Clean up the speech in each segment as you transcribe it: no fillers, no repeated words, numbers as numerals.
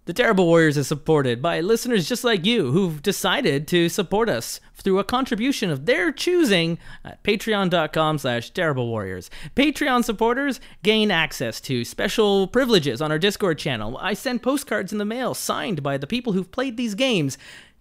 The Terrible Warriors is supported by listeners just like you who've decided to support us through a contribution of their choosing at patreon.com/terriblewarriors. Patreon supporters gain access to special privileges on our Discord channel. I send postcards in the mail signed by the people who've played these games.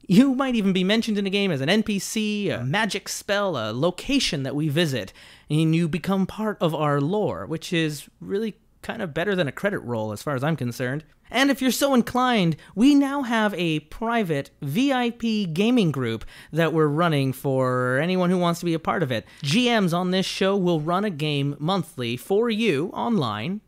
You might even be mentioned in a game as an NPC, a magic spell, a location that we visit, and you become part of our lore, which is really kind of better than a credit roll as far as I'm concerned. And if you're so inclined, we now have a private VIP gaming group that we're running for anyone who wants to be a part of it. GMs on this show will run a game monthly for you online,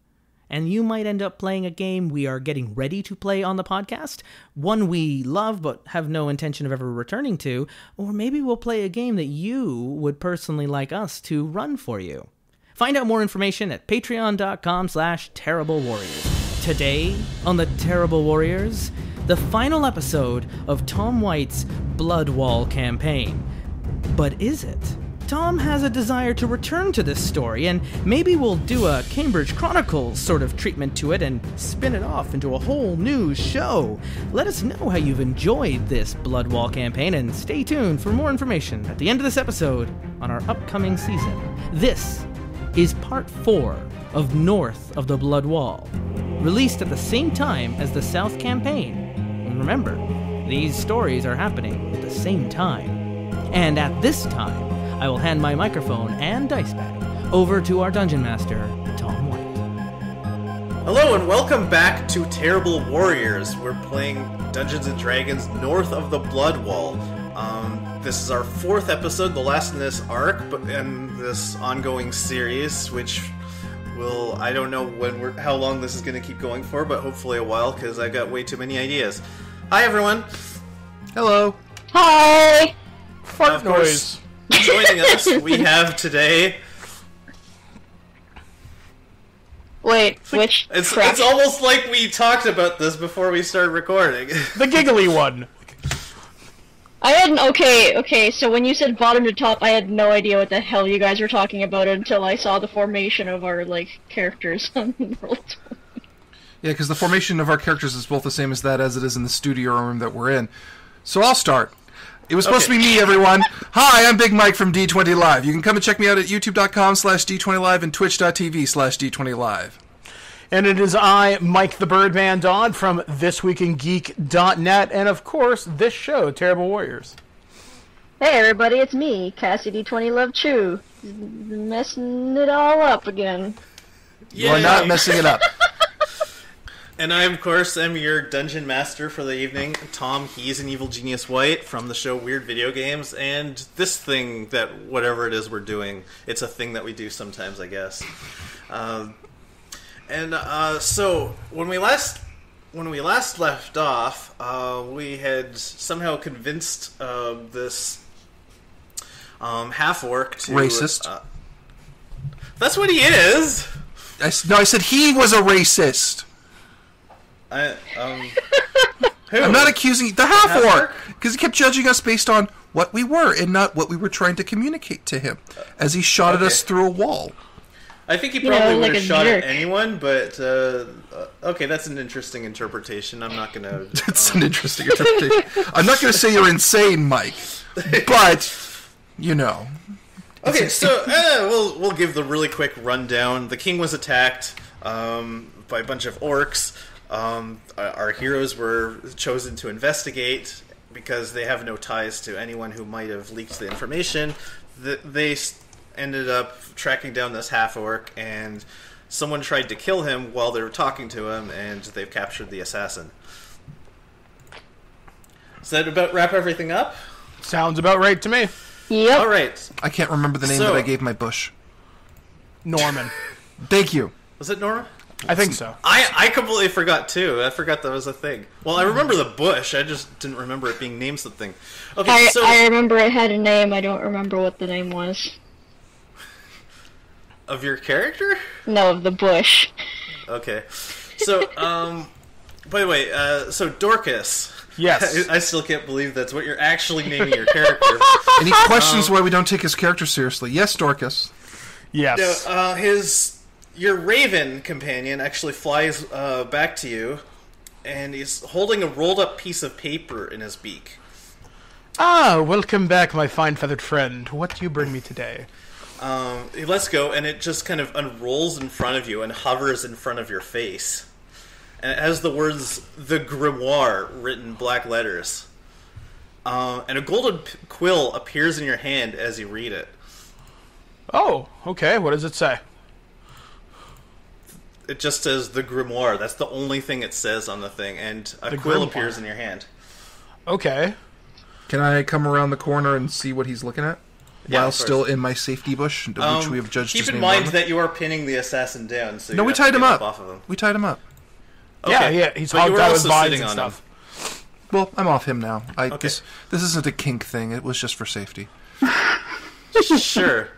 and you might end up playing a game we are getting ready to play on the podcast, one we love but have no intention of ever returning to, or maybe we'll play a game that you would personally like us to run for you. Find out more information at patreon.com/terriblewarriors. Today on The Terrible Warriors, the final episode of Tom White's Bloodwall campaign. But is it? Tom has a desire to return to this story, and maybe we'll do a Cambridge Chronicles sort of treatment to it and spin it off into a whole new show. Let us know how you've enjoyed this Bloodwall campaign, and stay tuned for more information at the end of this episode on our upcoming season. This is Part 4 of North of the Blood Wall, released at the same time as the South campaign. And remember, these stories are happening at the same time. And at this time, I will hand my microphone and dice bag over to our Dungeon Master, Tom White. Hello and welcome back to Terrible Warriors. We're playing Dungeons & Dragons North of the Blood Wall. This is our 4th episode, the last in this arc, but in this ongoing series, which will, I don't know how long this is going to keep going for, but hopefully a while, because I got way too many ideas. Hi, everyone. Hello. Hi! Fart noise. Joining us, we have today... Wait, which crap? It's almost like we talked about this before we started recording. The giggly one. I had okay, so when you said bottom to top, I had no idea what the hell you guys were talking about until I saw the formation of our, characters on World. Yeah, because the formation of our characters is both the same as it is in the studio room that we're in. So I'll start. It was supposed to be me, everyone. Hi, I'm Big Mike from D20 Live. You can come and check me out at youtube.com/D20Live and twitch.tv/D20Live. And it is I, Mike the Birdman Dodd from thisweekingeek.net, and of course, this show, Terrible Warriors. Hey everybody, it's me, Cassie D20 Love Chew. Messing it all up again. You are not messing it up. And I, of course, am your Dungeon Master for the evening, Tom. He's an Evil Genius White from the show Weird Video Games, and this thing that, whatever it is we're doing, it's a thing that we do sometimes, I guess. So when we last left off, we had somehow convinced this half-orc to... Racist. That's what he is! I said he was a racist. Who? I'm not accusing the half-orc, because he kept judging us based on what we were and not what we were trying to communicate to him as he shot at us through a wall. I think he probably would have shot at anyone, but okay, that's an interesting interpretation. I'm not gonna. It's an interesting interpretation. I'm not gonna say you're insane, Mike, but you know. Okay, so we'll give the really quick rundown. The king was attacked by a bunch of orcs. Our heroes were chosen to investigate because they have no ties to anyone who might have leaked the information. They ended up tracking down this half-orc, and someone tried to kill him while they were talking to him, and they've captured the assassin. Does that about wrap everything up? Sounds about right to me. Yep. All right. I can't remember the name that I gave my bush. Norman. Thank you. Was it Nora? I think so. I completely forgot, too. I forgot that was a thing. Well, I remember the bush. I just didn't remember it being named something. Okay, I remember it had a name. I don't remember what the name was. Of your character? No, of the bush. Okay. So, by the way, so Dorcas. Yes. I still can't believe that's what you're actually naming your character. Any questions why we don't take his character seriously? Yes, Dorcas. Yes. Your raven companion actually flies back to you and he's holding a rolled-up piece of paper in his beak. Ah, welcome back, my fine feathered friend. What do you bring me today? He lets go, and it just kind of unrolls in front of you and hovers in front of your face. And it has the words, "The Grimoire," written in black letters. And a golden quill appears in your hand as you read it. Oh, okay. What does it say? It just says "The Grimoire." That's the only thing it says on the thing, and a The quill Grimoire. appears in your hand. Okay. Can I come around the corner and see what he's looking at? Yeah, While of course. still in my safety bush, which we have judged Keep his in name mind wrong. that you are pinning the assassin down, so No, you we have to tied him get up. off of him. We tied him up. Yeah, he's But you hogged were out with also vines sitting and on stuff. Well, I'm off him now. Okay. This isn't a kink thing. It was just for safety. Sure.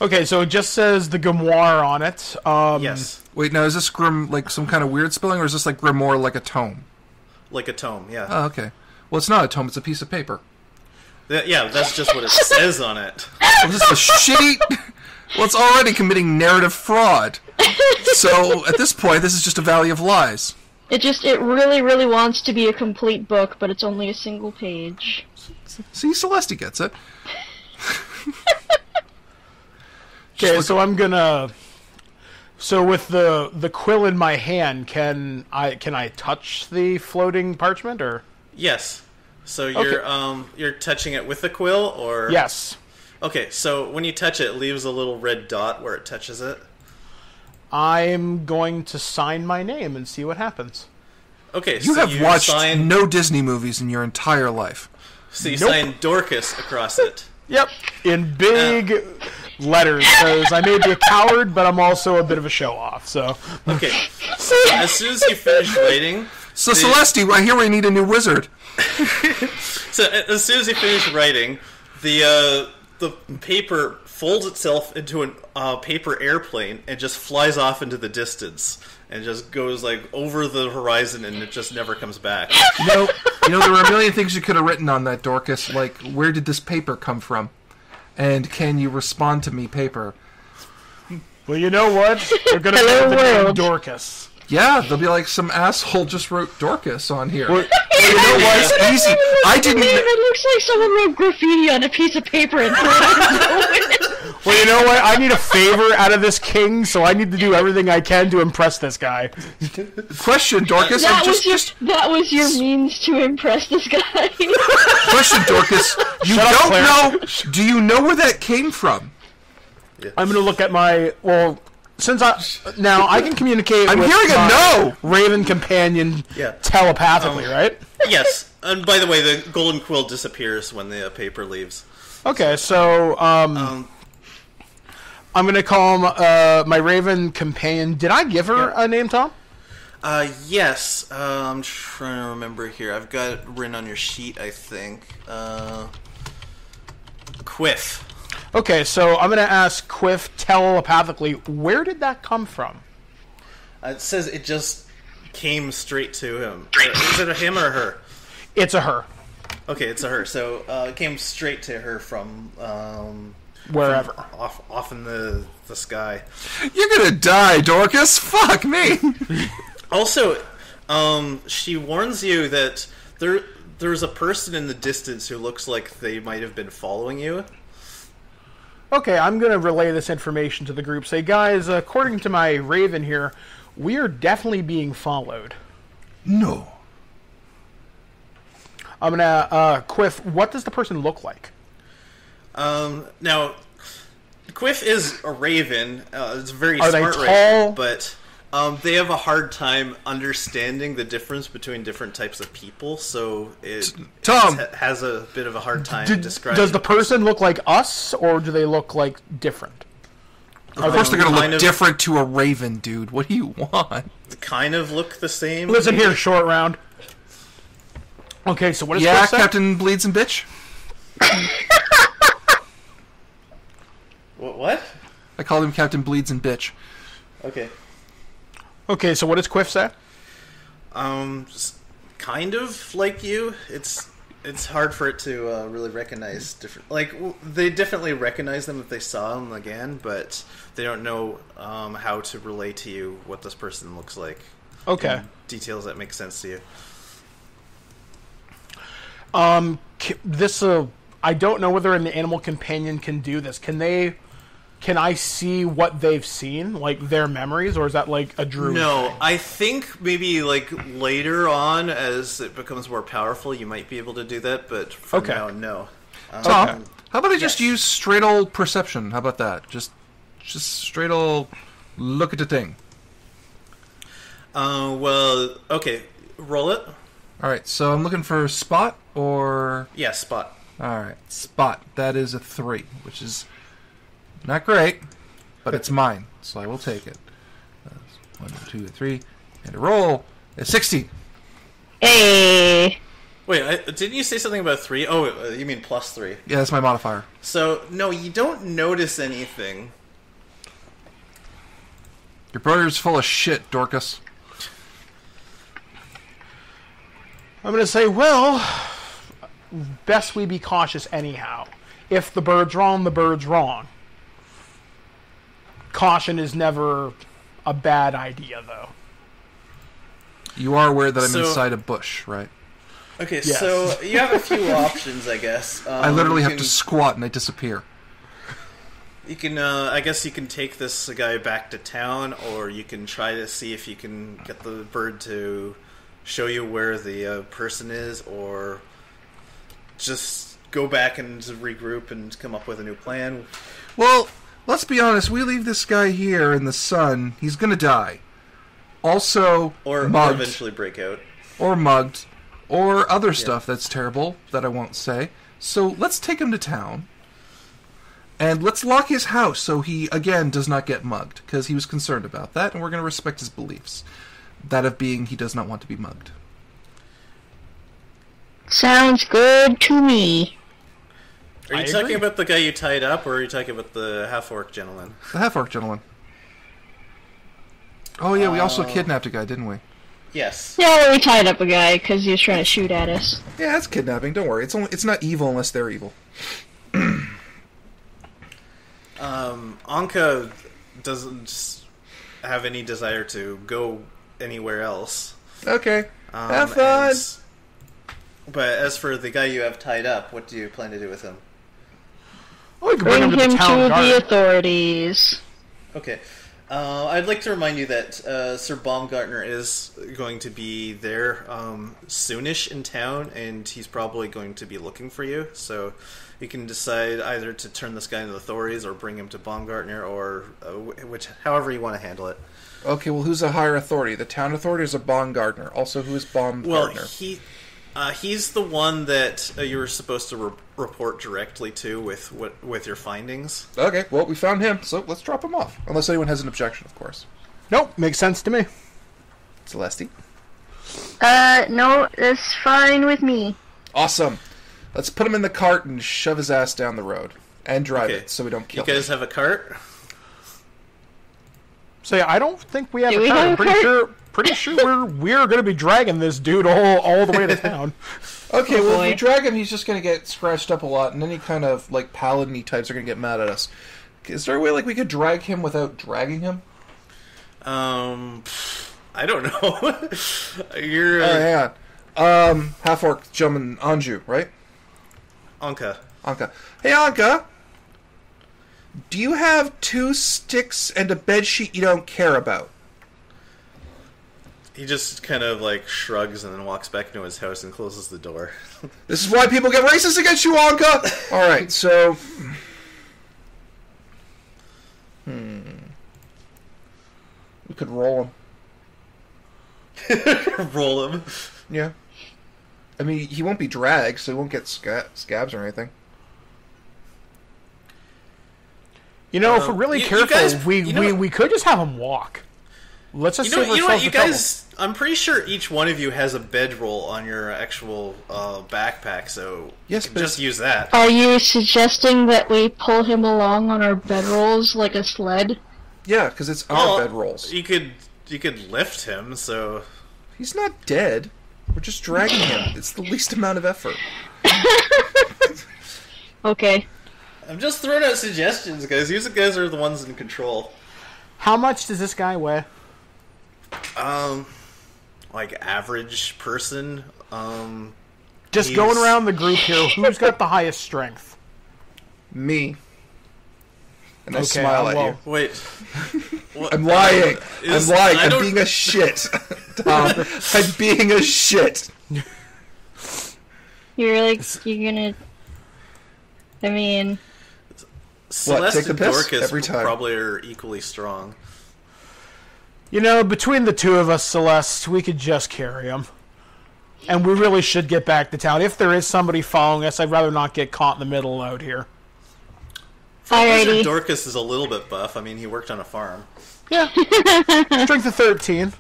Okay, so it just says the grimoire on it. Yes. Wait, now is this grim like some kind of weird spelling, or is this like grimoire like a tome? Like a tome, yeah. Oh, okay. Well, it's not a tome. It's a piece of paper. Yeah, that's just what it says on it. Well, this is a shitty. Well, it's already committing narrative fraud. So at this point, this is just a valley of lies. It really, really wants to be a complete book, but it's only a single page. See, Celeste gets it. Okay, so I'm gonna. So with the quill in my hand, can I touch the floating parchment or? Yes. So you're touching it with the quill, or Yes. Okay, so when you touch it, it leaves a little red dot where it touches it. I'm going to sign my name and see what happens. Okay, You so have watched sign, no Disney movies in your entire life. so you Nope. sign Dorcas across it. Yep, in big letters, because I may be a coward, but I'm also a bit of a show-off. So Okay, so as soon as you finish writing, So Celeste, I hear we need a new wizard. so as soon as you finish writing, the paper folds itself into a paper airplane and just flies off into the distance and just goes like over the horizon, and it just never comes back. You know, there were a million things you could have written on that, Dorcas. Like, where did this paper come from? And can you respond to me, paper? well, you know what? They're gonna Hello, put the name world. Dorcas. Yeah, they'll be like, some asshole just wrote Dorcas on here. Well, you know what? It's easy. I didn't. It looks like someone wrote graffiti on a piece of paper and threw it. Well, you know what? I need a favor out of this king, so I need to do everything I can to impress this guy. Question, Dorcas. That was your means to impress this guy. Question, Dorcas. You Shut up, don't Claire. know. Do you know where that came from? I'm gonna look at my since I can communicate. I'm with hearing a my no! Raven companion Yeah. telepathically, right? Yes, and by the way, the golden quill disappears when the paper leaves. Okay, so I'm gonna call him my Raven companion. Did I give her a name, Tom? Yes. I'm trying to remember here. I've got it written on your sheet, I think. Quiff. Okay, so I'm gonna ask Quiff telepathically. Where did that come from? It says it just came straight to him. Is it a him or her? It's a her. Okay, it's a her. So it came straight to her from Wherever. off in the sky. You're gonna die, Dorcas. Fuck me. Also, she warns you that there's a person in the distance who looks like they might have been following you. Okay, I'm going to relay this information to the group. Say, guys, according to my Raven here, we are definitely being followed. No. I'm going to, Quiff, what does the person look like? Now, Quiff is a raven. It's a very Are they smart tall? raven, but they have a hard time understanding the difference between different types of people, so Tom! it has a bit of a hard time describing. Does the person look like us, or do they look like different? Of course they're gonna kind look of- different to a raven, dude. What do you want? kind of look the same? Listen here, short round. Okay, so what is Yeah, Quiff say? Captain Bleeds and Bitch. What? I called him Captain Bleeds and Bitch. Okay. Okay, so what does Quiff say? Kind of like you. It's hard for it to really recognize different. Like they definitely recognize them if they saw them again, but they don't know how to relay to you what this person looks like. Okay. Details that make sense to you. I don't know whether an animal companion can do this. Can I see what they've seen, like their memories, or is that like a druid? No, I think maybe like later on, as it becomes more powerful, you might be able to do that. But for now, no. Tom, how about I just use straight old perception? How about that? Just straight old look at the thing. Well, okay, roll it. All right, so I'm looking for spot or spot. All right, spot. That is a 3, which is not great, but it's mine, so I will take it. 1, 2, 3, and a roll. It's 60. Hey. Wait, didn't you say something about 3? Oh, you mean +3? Yeah, that's my modifier. So no, you don't notice anything. Your brother's full of shit, Dorcas. I'm going to say, well, best we be cautious anyhow. If the bird's wrong, the bird's wrong. Caution is never a bad idea, though. You are aware that I'm inside a bush, right? Okay, Yes. so you have a few options, I guess. I literally have to squat and I disappear. You can, I guess you can take this guy back to town, or you can try to see if you can get the bird to show you where the person is, or just go back and regroup and come up with a new plan. Well, let's be honest. We leave this guy here in the sun, he's gonna die. Also, Or mugged, eventually break out. or mugged, or other stuff that's terrible that I won't say. So let's take him to town, and let's lock his house so he, again, does not get mugged, because he was concerned about that, and we're going to respect his beliefs. That of being he does not want to be mugged. Sounds good to me. Are you talking about the guy you tied up, or are you talking about the half-orc gentleman? The half-orc gentleman. Oh yeah, we also kidnapped a guy, didn't we? Yes. Yeah, we tied up a guy because he was trying to shoot at us. Yeah, that's kidnapping. Don't worry. It's not evil unless they're evil. Anka doesn't have any desire to go anywhere else. Okay. Have fun. But as for the guy you have tied up, what do you plan to do with him? Oh, we can Bring bring him to him the to town guard. the authorities. Okay. I'd like to remind you that Sir Baumgartner is going to be there soonish in town, and he's probably going to be looking for you. So you can decide either to turn this guy into the authorities or bring him to Baumgartner, or however you want to handle it. Okay, well, who's a higher authority? The town authority or Baumgartner? Also, who is Baumgartner? Well, he's the one that you were supposed to report directly to with your findings. Okay, well, we found him, so let's drop him off. Unless anyone has an objection, of course. Nope, makes sense to me. Celeste? No, that's fine with me. Awesome. Let's put him in the cart and shove his ass down the road. And drive it, so we don't kill him. You guys have a cart? So yeah, I don't think we have Do a we cart. have I'm a pretty cart? sure we're going to be dragging this dude all the way to town. Okay, well, if boy. we drag him, he's just going to get scratched up a lot, and any kind of, like, paladin-y types are going to get mad at us. Is there a way, like, we could drag him without dragging him? I don't know. You're... hang on. Half-orc gentleman Anju, right? Anka. Hey, Anka! Do you have 2 sticks and a bedsheet you don't care about? He just kind of, like, shrugs and then walks back into his house and closes the door. This is why people get racist against you, Anka! Alright, so... We could roll him. Roll him. Yeah. I mean, he won't be dragged, so he won't get scabs or anything. You know, if we're really careful, guys- we could just have him walk. Let's just save You know ourselves what, you the trouble. guys... I'm pretty sure each one of you has a bedroll on your actual backpack, so Yes, you can but just use that. Are you suggesting that we pull him along on our bedrolls like a sled? Yeah, because it's our Well, bedrolls. You could lift him, so... He's not dead. We're just dragging him. It's the least amount of effort. Okay. I'm just throwing out suggestions, guys. You guys are the ones in control. How much does this guy weigh? like average person. Just going around the group here, who's got the highest strength? Me. And I smile at you. Wait. I'm lying. I'm lying. I'm being a shit. Tom, I'm being a shit. You're gonna... I mean... Celeste take the and piss? Dorcas Every time. probably are equally strong. You know, between the two of us, Celeste, we could just carry him. And we really should get back to town. If there is somebody following us, I'd rather not get caught in the middle out here. Alrighty. Dorcas is a little bit buff. I mean, he worked on a farm. Yeah. Strength of 13.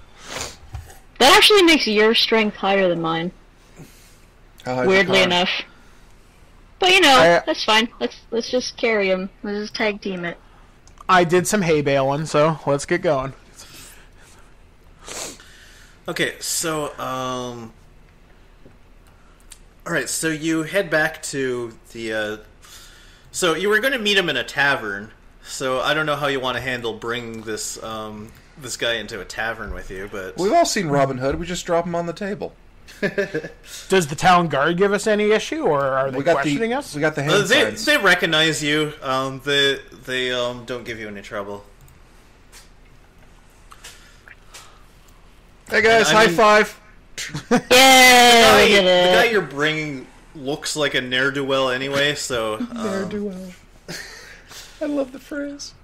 That actually makes your strength higher than mine. Weirdly enough. But you know, that's fine. Let's just carry him. Let's just tag team it. I did some hay baling, so let's get going. Okay, so alright, so you head back to the so you were going to meet him in a tavern. So I don't know how you want to handle bringing this this guy into a tavern with you, but we've all seen Robin Hood. We just drop him on the table. Does the town guard give us any issue, or are they questioning us? We got the hand signs. They recognize you. They don't give you any trouble. Hey guys, high five! Yeah, we did it. The guy you're bringing looks like a ne'er-do-well anyway, so... Ne'er-do-well. I love the phrase.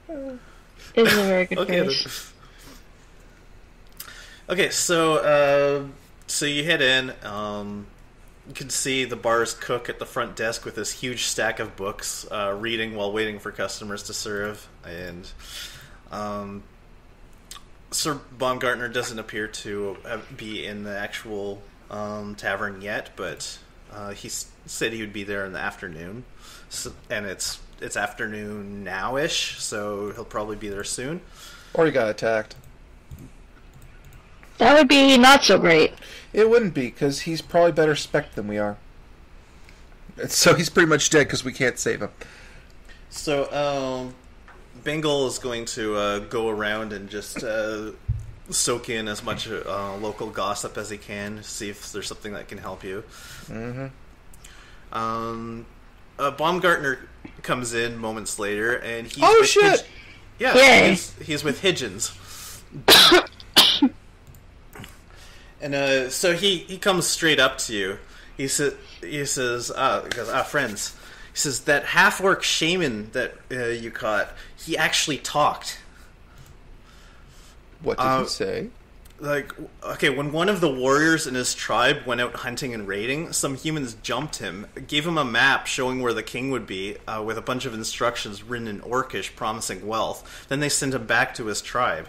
It's a very good phrase. Okay, so you head in. You can see the bar's cook at the front desk with this huge stack of books, reading while waiting for customers to serve. And Sir Baumgartner doesn't appear to be in the actual tavern yet, but he said he would be there in the afternoon. So, and it's afternoon now-ish, so he'll probably be there soon. Or he got attacked. That would be not so great. It wouldn't be, because he's probably better spec than we are. So he's pretty much dead because we can't save him. So, Bengal is going to go around and just soak in as much local gossip as he can, see if there's something that can help you. Mm-hmm. Baumgartner comes in moments later, and he's oh with shit! He's with Higgins. And so he comes straight up to you. He says, friends. He says, that half-orc shaman that you caught, he actually talked. What did he say? Like, okay, when one of the warriors in his tribe went out hunting and raiding, some humans jumped him, gave him a map showing where the king would be, with a bunch of instructions written in Orcish promising wealth. Then they sent him back to his tribe.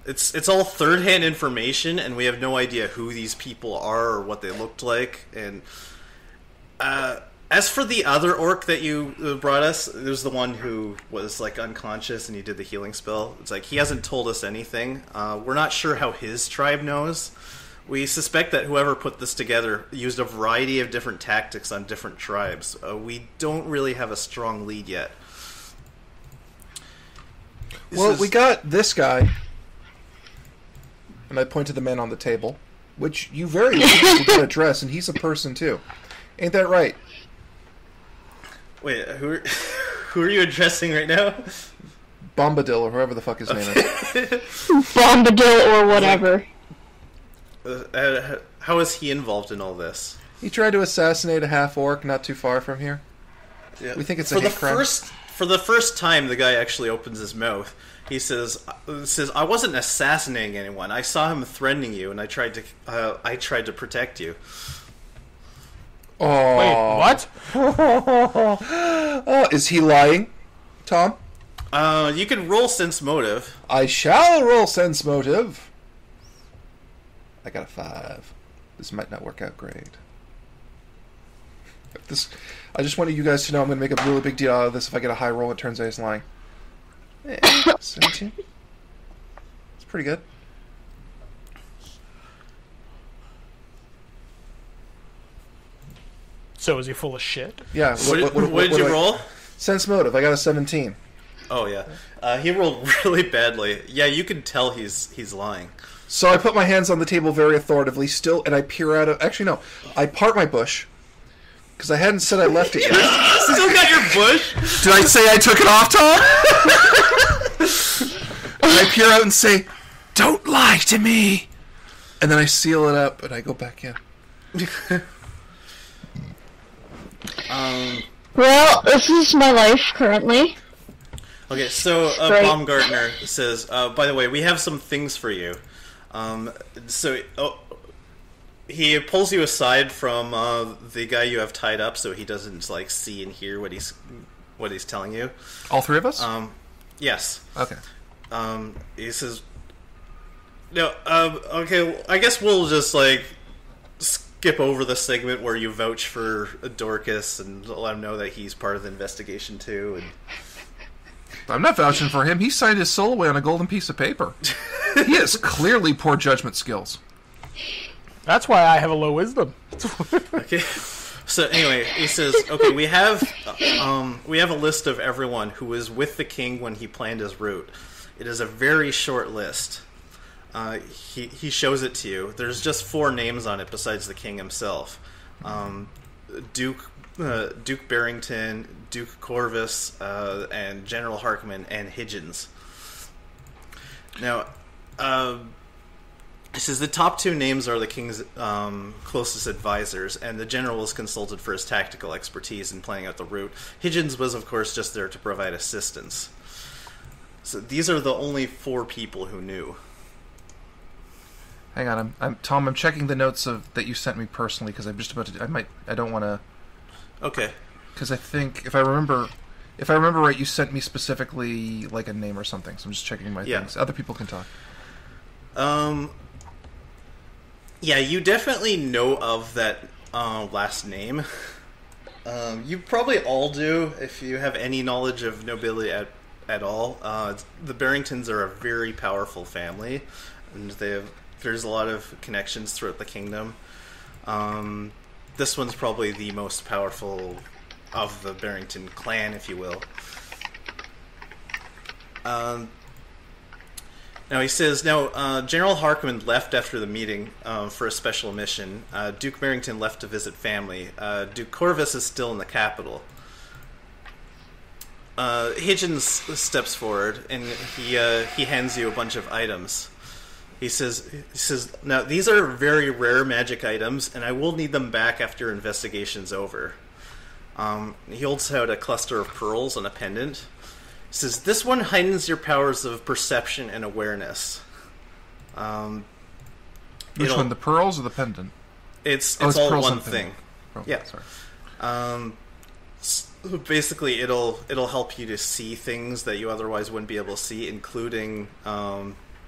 It's all third-hand information, and we have no idea who these people are or what they looked like. And as for the other orc that you brought us, it was the one who was like unconscious and he did the healing spell. It's like he hasn't told us anything. We're not sure how his tribe knows. We suspect that whoever put this together used a variety of different tactics on different tribes. We don't really have a strong lead yet. Well, we got this guy. And I point to the man on the table, which you very easily can address, and he's a person too. Ain't that right? Wait, who are you addressing right now? Bombadil, or whoever the fuck his name is. Bombadil or whatever. How is he involved in all this? He tried to assassinate a half-orc not too far from here. Yeah. We think it's a hate crime. For the first time, the guy actually opens his mouth. He says, I wasn't assassinating anyone. I saw him threatening you, and I tried to protect you. Oh. Wait, what? Oh, is he lying, Tom? You can roll sense motive. I shall roll sense motive. I got a 5. This might not work out great. I just wanted you guys to know I'm going to make a really big deal out of this. If I get a high roll, it turns out he's lying. 17. It's pretty good. So is he full of shit? Yeah. What did you roll? Sense motive. I got a 17. Oh yeah. He rolled really badly. Yeah, you can tell he's lying. So I put my hands on the table very authoritatively still, and I peer out of... Actually, no. I part my bush, because I hadn't said I left it yet. Still got your bush? Did I say I took it off, Tom? And I peer out and say, "Don't lie to me!" And then I seal it up, and I go back in. Well, this is my life currently. Okay, so Baumgartner says, by the way, we have some things for you. He pulls you aside from the guy you have tied up, so he doesn't like see and hear what he's telling you. All three of us? Yes. Okay. He says, "No. Okay. I guess we'll just like skip over the segment where you vouch for Dorcas and let him know that he's part of the investigation too." And I'm not vouching for him. He signed his soul away on a golden piece of paper. He has clearly poor judgment skills. That's why I have a low wisdom. Okay. So anyway, he says, "Okay, we have a list of everyone who was with the king when he planned his route. It is a very short list. He shows it to you. There's just 4 names on it besides the king himself: Duke Barrington, Duke Corvus, and General Harkman and Higgins. Now, it says the top 2 names are the king's closest advisors, and the general was consulted for his tactical expertise in planning out the route. Higgins was, of course, just there to provide assistance. So these are the only 4 people who knew." Hang on, Tom. I'm checking the notes that you sent me personally because I'm just about to. I don't want to. Okay. Because I think if I remember right, you sent me specifically like a name or something. So I'm just checking my things. Other people can talk. Yeah, you definitely know of that last name. You probably all do if you have any knowledge of nobility at all. The Barringtons are a very powerful family, and there's a lot of connections throughout the kingdom. This one's probably the most powerful of the Barrington clan, if you will. Now he says, General Harkman left after the meeting for a special mission. Duke Barrington left to visit family. Duke Corvus is still in the capital. Higgins steps forward and he hands you a bunch of items. He says, "Now these are very rare magic items, and I will need them back after your investigation's over." He holds out a cluster of pearls and a pendant. He says, "This one heightens your powers of perception and awareness." Which one, the pearls or the pendant? It's all pearls one and thing. Oh, yeah. Sorry. Basically, it'll help you to see things that you otherwise wouldn't be able to see, including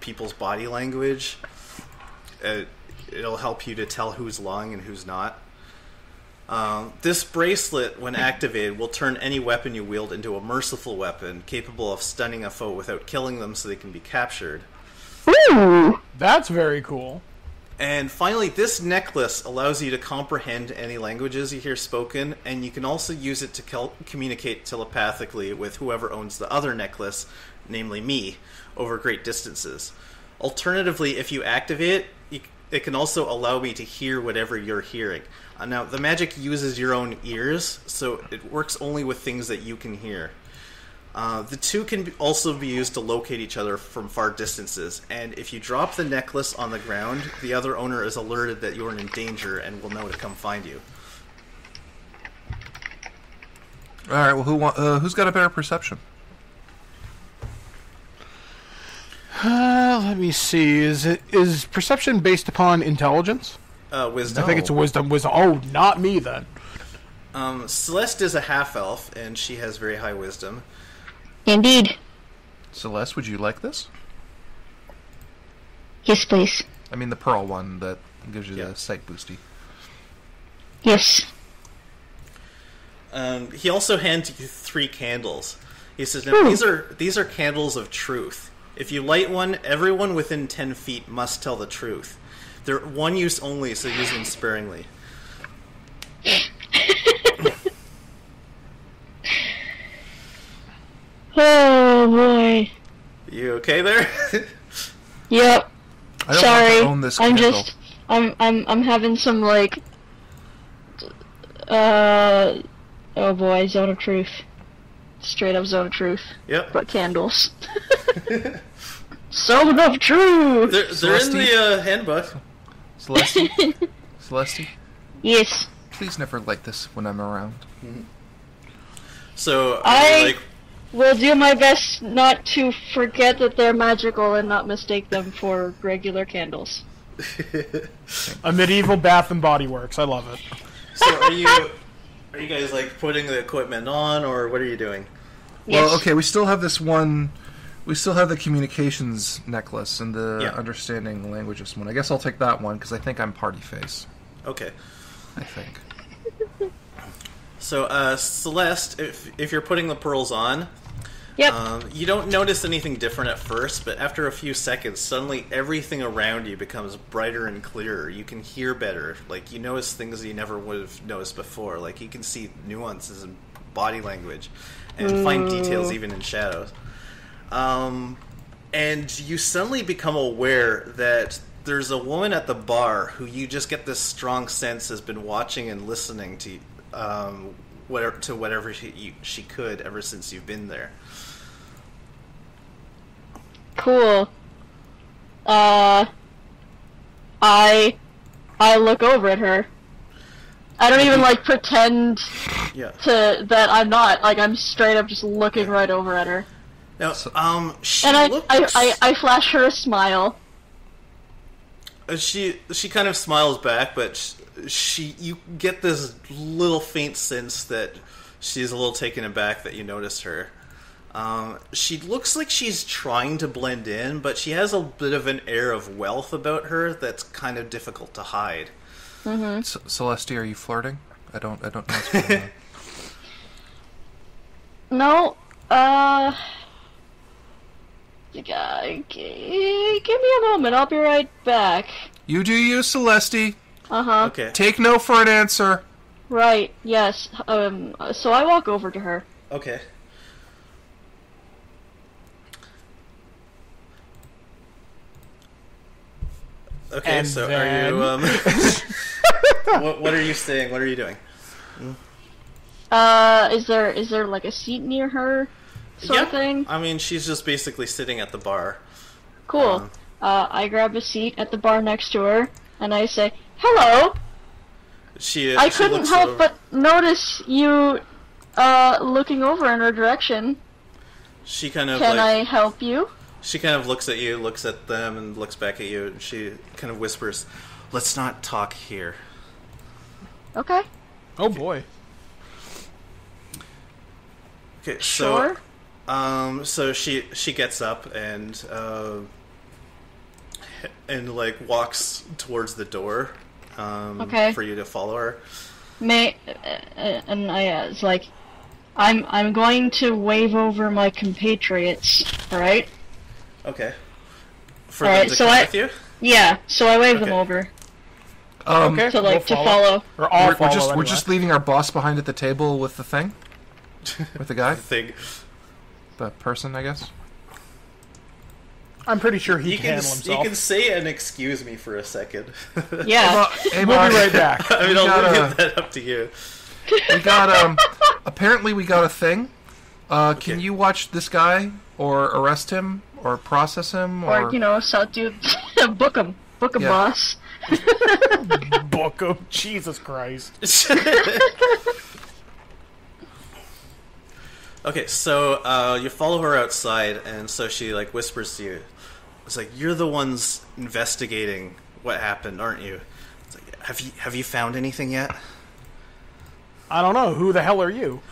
people's body language. It'll help you to tell who's lying and who's not. This bracelet, when activated, will turn any weapon you wield into a merciful weapon, capable of stunning a foe without killing them so they can be captured. Ooh, that's very cool. And finally, this necklace allows you to comprehend any languages you hear spoken, and you can also use it to communicate telepathically with whoever owns the other necklace, namely me, over great distances. Alternatively, if you activate it, it can also allow me to hear whatever you're hearing. Now, the magic uses your own ears, so it works only with things that you can hear. The two can also be used to locate each other from far distances, and if you drop the necklace on the ground, the other owner is alerted that you're in danger and will know to come find you. Alright, well, who's got a better perception? Let me see. Is perception based upon intelligence? Wisdom. I think it's wisdom. Oh, not me then. Celeste is a half-elf, and she has very high wisdom. Indeed. Celeste, would you like this? Yes, please. I mean the pearl one that gives you the sight boosty. Yes. He also hands you 3 candles. He says, "Now these are candles of truth. If you light one, everyone within 10 feet must tell the truth. They're one use only, so use them sparingly." Oh boy. You okay there? Yep. I don't Sorry, want to own this candle. I'm having some like, oh boy, zone of truth. Straight up zone of truth. Yep. But candles. Zone of truth! They're in the handbook. Celeste? Celeste? Yes. Please never light this when I'm around. So, I will do my best not to forget that they're magical and not mistake them for regular candles. A medieval Bath and Body Works. I love it. So are you guys like putting the equipment on, or what are you doing? Yes. Well, okay, we still have this one. We still have the communications necklace and the understanding languages one. I guess I'll take that one because I think I'm party face. Okay. I think. So, Celeste, if you're putting the pearls on, Yep. you don't notice anything different at first, but after a few seconds, suddenly everything around you becomes brighter and clearer. You can hear better. Like, you notice things you never would have noticed before. Like, you can see nuances in body language and find details even in shadows. And you suddenly become aware that there's a woman at the bar who you just get this strong sense has been watching and listening to whatever she could ever since you've been there. Cool. I look over at her. I don't even like pretend that I'm not. Like, I'm straight up just looking right over at her. Now, she And looks... I flash her a smile. She kind of smiles back, but you get this little faint sense that she's a little taken aback that you noticed her. She looks like she's trying to blend in, but she has a bit of an air of wealth about her that's kind of difficult to hide. Mm-hmm. Celeste, are you flirting? I don't know what's going on. No, give me a moment, I'll be right back. You do you, Celeste. Uh-huh. Okay. Take no for an answer. Right, yes. So I walk over to her. Okay. Okay, And so then... are you, what are you saying? What are you doing? Is there like a seat near her sort of thing? I mean, she's just basically sitting at the bar. Cool. I grab a seat at the bar next to her, and I say, "Hello." I couldn't help but notice you, looking over in her direction. She kind of Can I help you? She kind of looks at you, looks at them, and looks back at you, and she kind of whispers, "Let's not talk here." Okay. Oh boy. Okay, Sure. So she gets up and like walks towards the door. Okay. For you to follow her. And I was like, I'm going to wave over my compatriots, alright? Okay. For Alright, them to so come I... with you? Yeah, so I wave them Okay. over. Okay. To, like, we'll to follow. Or I'll We're follow just anyway. leaving our boss behind at the table with the thing, with the guy, Thing. the person, I guess. I'm pretty sure he You can can handle himself. you can say and excuse me for a second. Yeah. Hey, We'll boss, be right back. I mean, We I'll gotta- leave that up to you. We got apparently we got a thing. Okay. Can you watch this guy or arrest him or process him Or, you know, so dude, book him. Book him, Yeah. boss. Book of Jesus Christ. Okay, so you follow her outside, and so she like whispers to you. It's like, "You're the ones investigating what happened, aren't you?" It's like, have you found anything yet?" I don't know. Who the hell are you?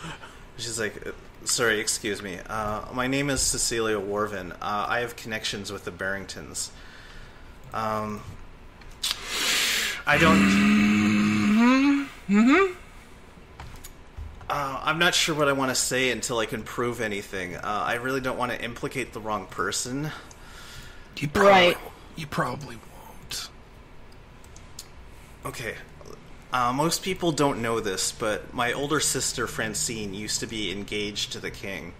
She's like, "Sorry, excuse me. My name is Cecilia Warvin. I have connections with the Barringtons. I don't. I'm not sure what I want to say until I can prove anything. I really don't want to implicate the wrong person." You Right. You probably won't. Okay. Most people don't know this, but my older sister Francine used to be engaged to the king.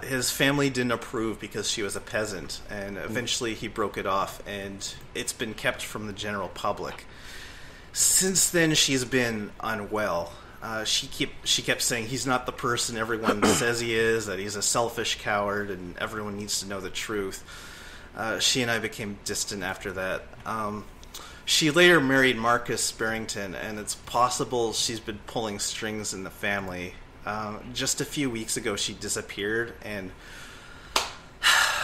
His family didn't approve because she was a peasant, and eventually he broke it off, and it's been kept from the general public. Since then, she's been unwell. She kept saying he's not the person everyone says he is, that he's a selfish coward, and everyone needs to know the truth. She and I became distant after that. She later married Marcus Barrington, and it's possible she's been pulling strings in the family. Just a few weeks ago, she disappeared, and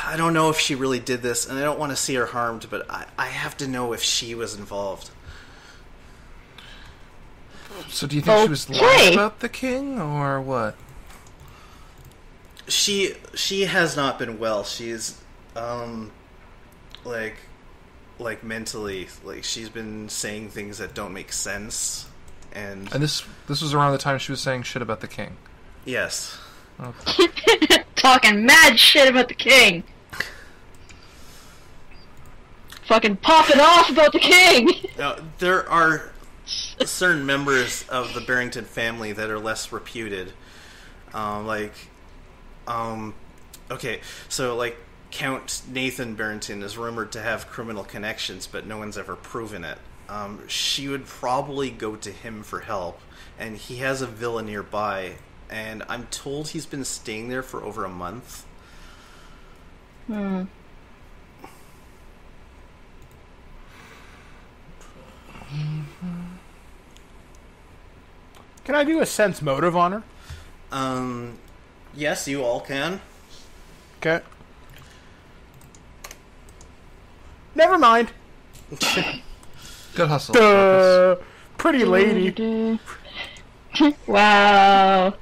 I don't know if she really did this, and I don't want to see her harmed, but I have to know if she was involved. So do you think she was lying about the king, or what? She has not been well. She's, like mentally, like she's been saying things that don't make sense. And this was around the time she was saying shit about the king. Yes. Okay. Talking mad shit about the king. Fucking popping off about the king. Now, there are certain members of the Barrington family that are less reputed. Okay, so like Count Nathan Barrington is rumored to have criminal connections, but no one's ever proven it. She would probably go to him for help, and he has a villa nearby, and I'm told he's been staying there for over a month. Can I do a sense motive on her? Yes, you all can. Okay. Never mind. Good hustle. Pretty lady. Wow.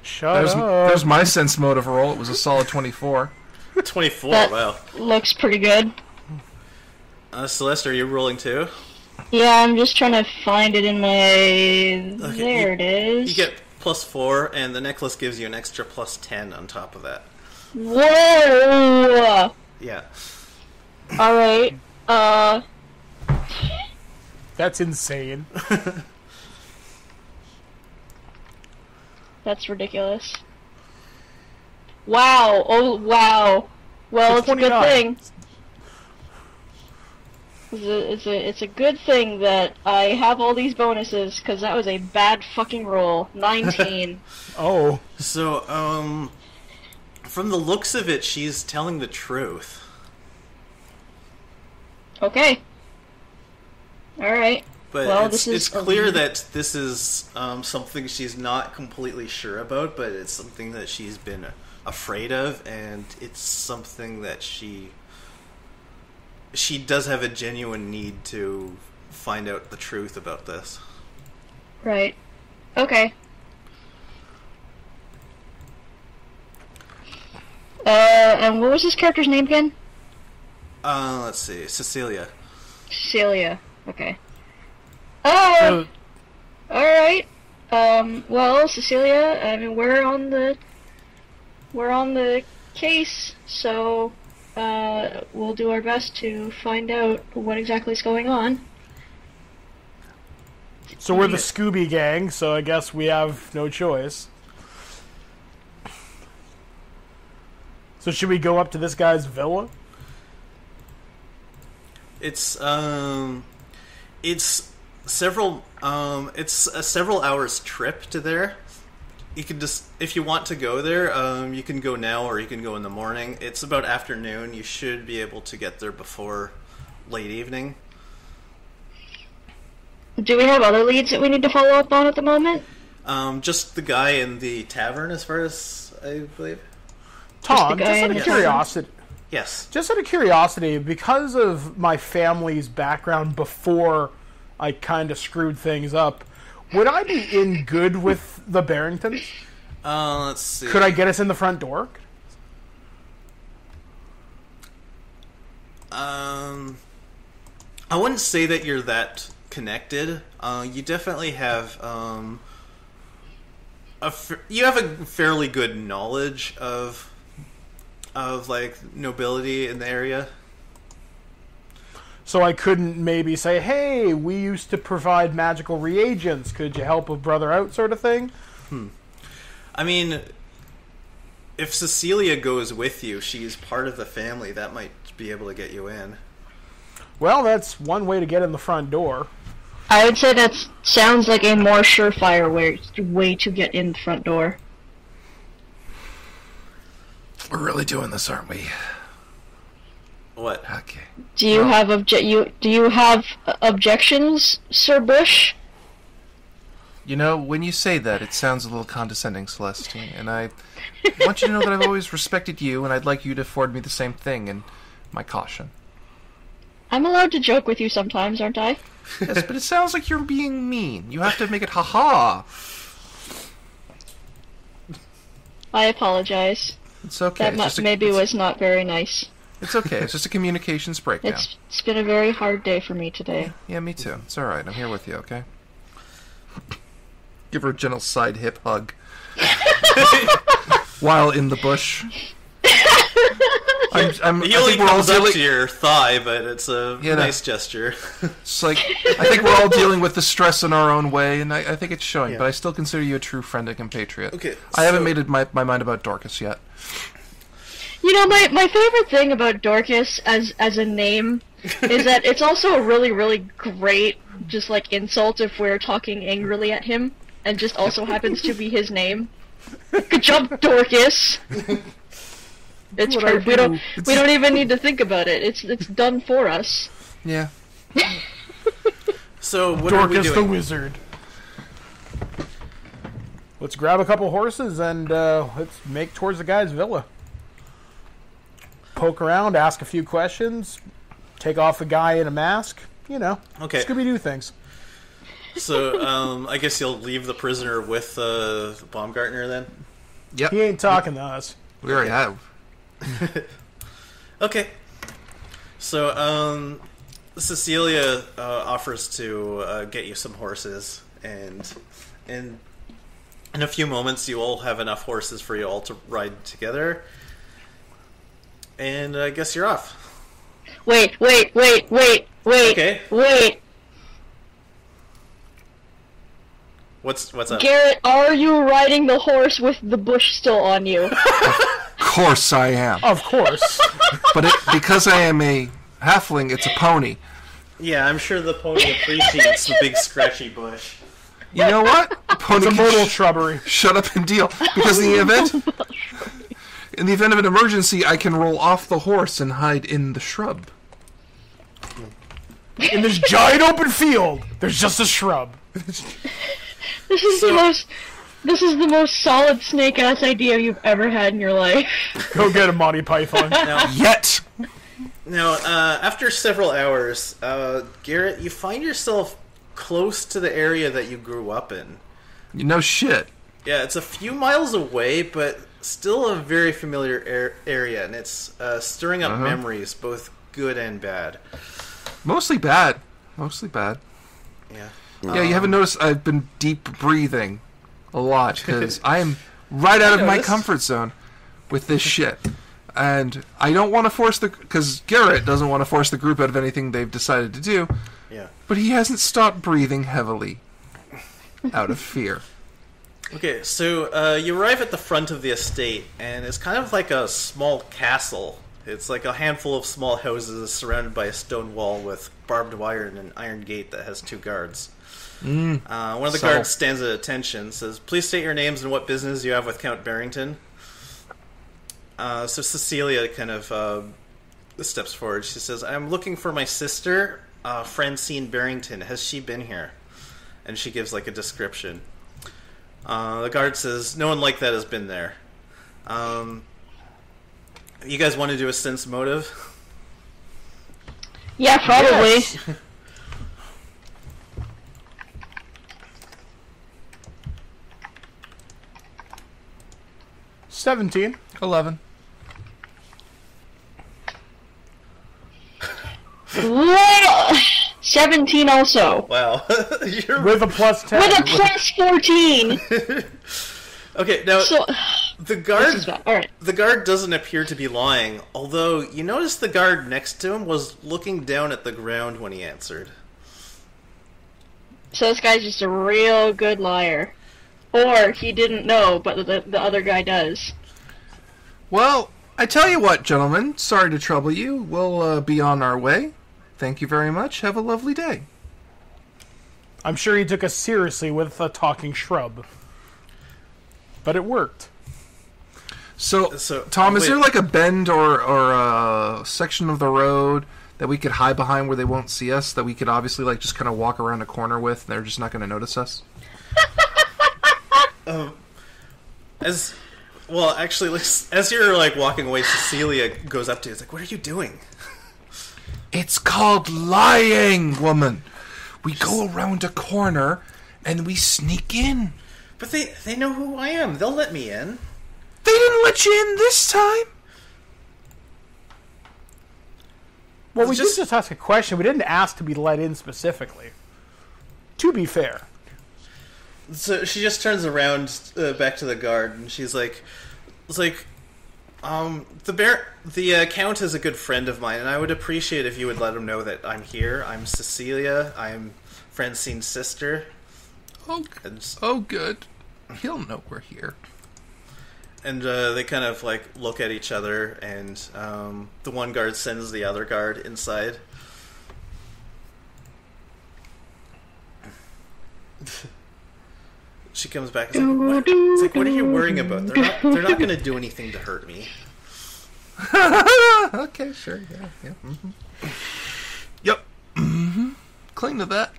Shut up. There's my sense motive roll. It was a solid 24. 24, that wow. Looks pretty good. Celeste, are you rolling too? Yeah, I'm just trying to find it in my... Okay, there it is. You get +4, and the necklace gives you an extra +10 on top of that. Whoa! Yeah. Alright, That's insane. That's ridiculous. Wow, oh wow. Well, it's a good thing. It's a good thing that I have all these bonuses, because that was a bad fucking roll. 19. Oh. So, from the looks of it, she's telling the truth. Okay. Alright. But well, it's clear that this is something she's not completely sure about, but it's something that she's been afraid of, and it's something that she does have a genuine need to find out the truth about this. Right. Okay. And what was this character's name again? Let's see. Cecilia. Cecilia. Okay. Alright. Well, Cecilia, I mean, we're on the case, so we'll do our best to find out what exactly is going on. So we're the Scooby Gang, so I guess we have no choice. So should we go up to this guy's villa? It's several a several hours trip to there. You can just, if you want to go there, you can go now or you can go in the morning. It's about afternoon. You should be able to get there before late evening. Do we have other leads that we need to follow up on at the moment? Just the guy in the tavern, as far as I believe. Tom, just out of curiosity. Yes. Just out of curiosity, because of my family's background before I kind of screwed things up, would I be in good with the Barringtons? Let's see. Could I get us in the front door? I wouldn't say that you're that connected. You definitely have you have a fairly good knowledge of like nobility in the area. So I couldn't maybe say, hey, we used to provide magical reagents. Could you help a brother out, sort of thing? I mean, if Cecilia goes with you, she's part of the family. That might be able to get you in. Well, that's one way to get in the front door. I would say that sounds like a more surefire way to get in the front door. We're really doing this, aren't we? What? Okay. Do you have objections, Sir Bush? You know, when you say that, it sounds a little condescending, Celestine, and I want you to know that I've always respected you, and I'd like you to afford me the same thing, and my caution. I'm allowed to joke with you sometimes, aren't I? Yes, but it sounds like you're being mean. You have to make it ha-ha. I apologize. It's okay. That maybe was not very nice. It's okay. It's just a communications breakdown. It's been a very hard day for me today. Yeah, me too. It's alright. I'm here with you, okay? Give her a gentle side hip hug. While in the bush. He only comes up to your thigh, but it's a nice gesture. It's like, I think we're all dealing with the stress in our own way, and I think it's showing, but I still consider you a true friend and compatriot. Okay, I haven't made my mind about Dorcas yet. You know, my favorite thing about Dorcas as a name is that it's also a really, really great just like insult if we're talking angrily at him, and just also happens to be his name. Good job, Dorcas! It's perfect. We don't even need to think about it. It's done for us. Yeah. So what Dorcas are we doing? the wizard. Let's grab a couple horses and let's make towards the guy's villa. Poke around, ask a few questions, take off the guy in a mask. You know, Scooby-Doo things. So I guess you'll leave the prisoner with Baumgartner then? Yep. He ain't talking to us. We already have. Okay. So, Cecilia offers to get you some horses, and in a few moments you all have enough horses for you all to ride together. And I guess you're off. Wait. Okay. Wait. What's up? Garrett, are you riding the horse with the bush still on you? Of course I am. Of course. But because I am a halfling, it's a pony. Yeah, I'm sure the pony appreciates the big scratchy bush. You know what? Pony It's a myrtle shrubbery. Shut up and deal. Because in the event of an emergency, I can roll off the horse and hide in the shrub. In this giant open field, there's just a shrub. This is the most solid snake-ass idea you've ever had in your life. Go get him, Monty Python. Now, after several hours, Garrett, you find yourself close to the area that you grew up in. No shit. Yeah, it's a few miles away, but still a very familiar area, and it's stirring up memories, both good and bad. Mostly bad. Yeah. Yeah, you haven't noticed I've been deep breathing a lot, because I am right out of my comfort zone with this shit. And I don't want to force because Garrett doesn't want to force the group out of anything they've decided to do. Yeah. But he hasn't stopped breathing heavily out of fear. Okay, so you arrive at the front of the estate, and it's kind of like a small castle. It's like a handful of small houses surrounded by a stone wall with barbed wire and an iron gate that has 2 guards. One of the guards stands at attention, says, "Please state your names and what business you have with Count Barrington." So Cecilia kind of steps forward. She says, "I'm looking for my sister, Francine Barrington. Has she been here?" And she gives like a description. The guard says, "No one like that has been there." You guys want to do a sense motive? Yeah, probably. Yes. 17. 11. Whoa! 17 also. Wow. With a plus 10. With a plus 14. Okay, now So, the guard all right. the guard doesn't appear to be lying, although you notice the guard next to him was looking down at the ground when he answered. So this guy's just a real good liar. Or he didn't know, but the other guy does. Well, I tell you what, gentlemen. Sorry to trouble you. We'll be on our way. Thank you very much. Have a lovely day. I'm sure he took us seriously with a talking shrub. But it worked. So Tom, is there like a bend or a section of the road that we could hide behind where they won't see us, that we could obviously like just kind of walk around a corner with, and they're just not going to notice us? As you're like walking away, Cecilia goes up to you. It's like, what are you doing? It's called lying, woman. We go around a corner and we sneak in. But they know who I am. They'll let me in. They didn't let you in this time. Well, we did just ask a question. We didn't ask to be let in specifically. To be fair. So she just turns around back to the guard, and she's like, the Count is a good friend of mine, and I would appreciate if you would let him know that I'm here. I'm Cecilia. I'm Francine's sister. Oh, good. He'll know we're here. And they kind of like look at each other, and the one guard sends the other guard inside. She comes back and is like, it's like, what are you worrying about? They're not going to do anything to hurt me. Okay, sure, yeah. Mm-hmm. Yep. Mm-hmm. Cling to that.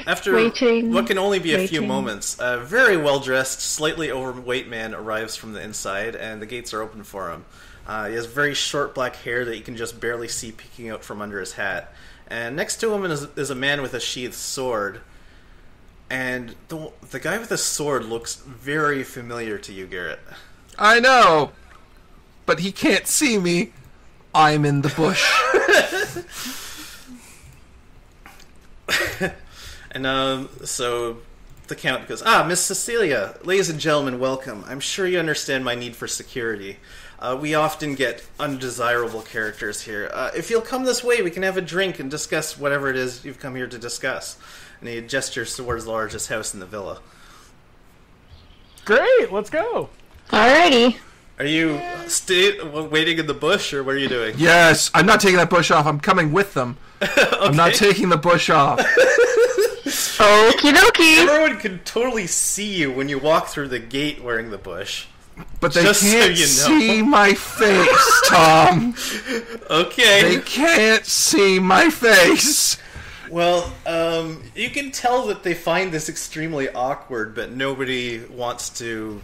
After what can only be a few moments, a very well-dressed, slightly overweight man arrives from the inside, and the gates are open for him. He has very short black hair that you can just barely see peeking out from under his hat. And next to him is a man with a sheathed sword. And the guy with the sword looks very familiar to you, Garrett. I know, but he can't see me. I'm in the bush. And so the Count goes, Miss Cecilia, ladies and gentlemen, welcome. I'm sure you understand my need for security. We often get undesirable characters here. If you'll come this way, we can have a drink and discuss whatever it is you've come here to discuss. And he gestures towards the largest house in the villa. Great, let's go. Alrighty. Are you waiting in the bush, or what are you doing? Yes, I'm not taking that bush off. I'm coming with them. Okay. I'm not taking the bush off. Okie dokie. Everyone can totally see you when you walk through the gate wearing the bush. But they can't see my face, Tom. Okay. They can't see my face. Well, you can tell that they find this extremely awkward, but nobody wants to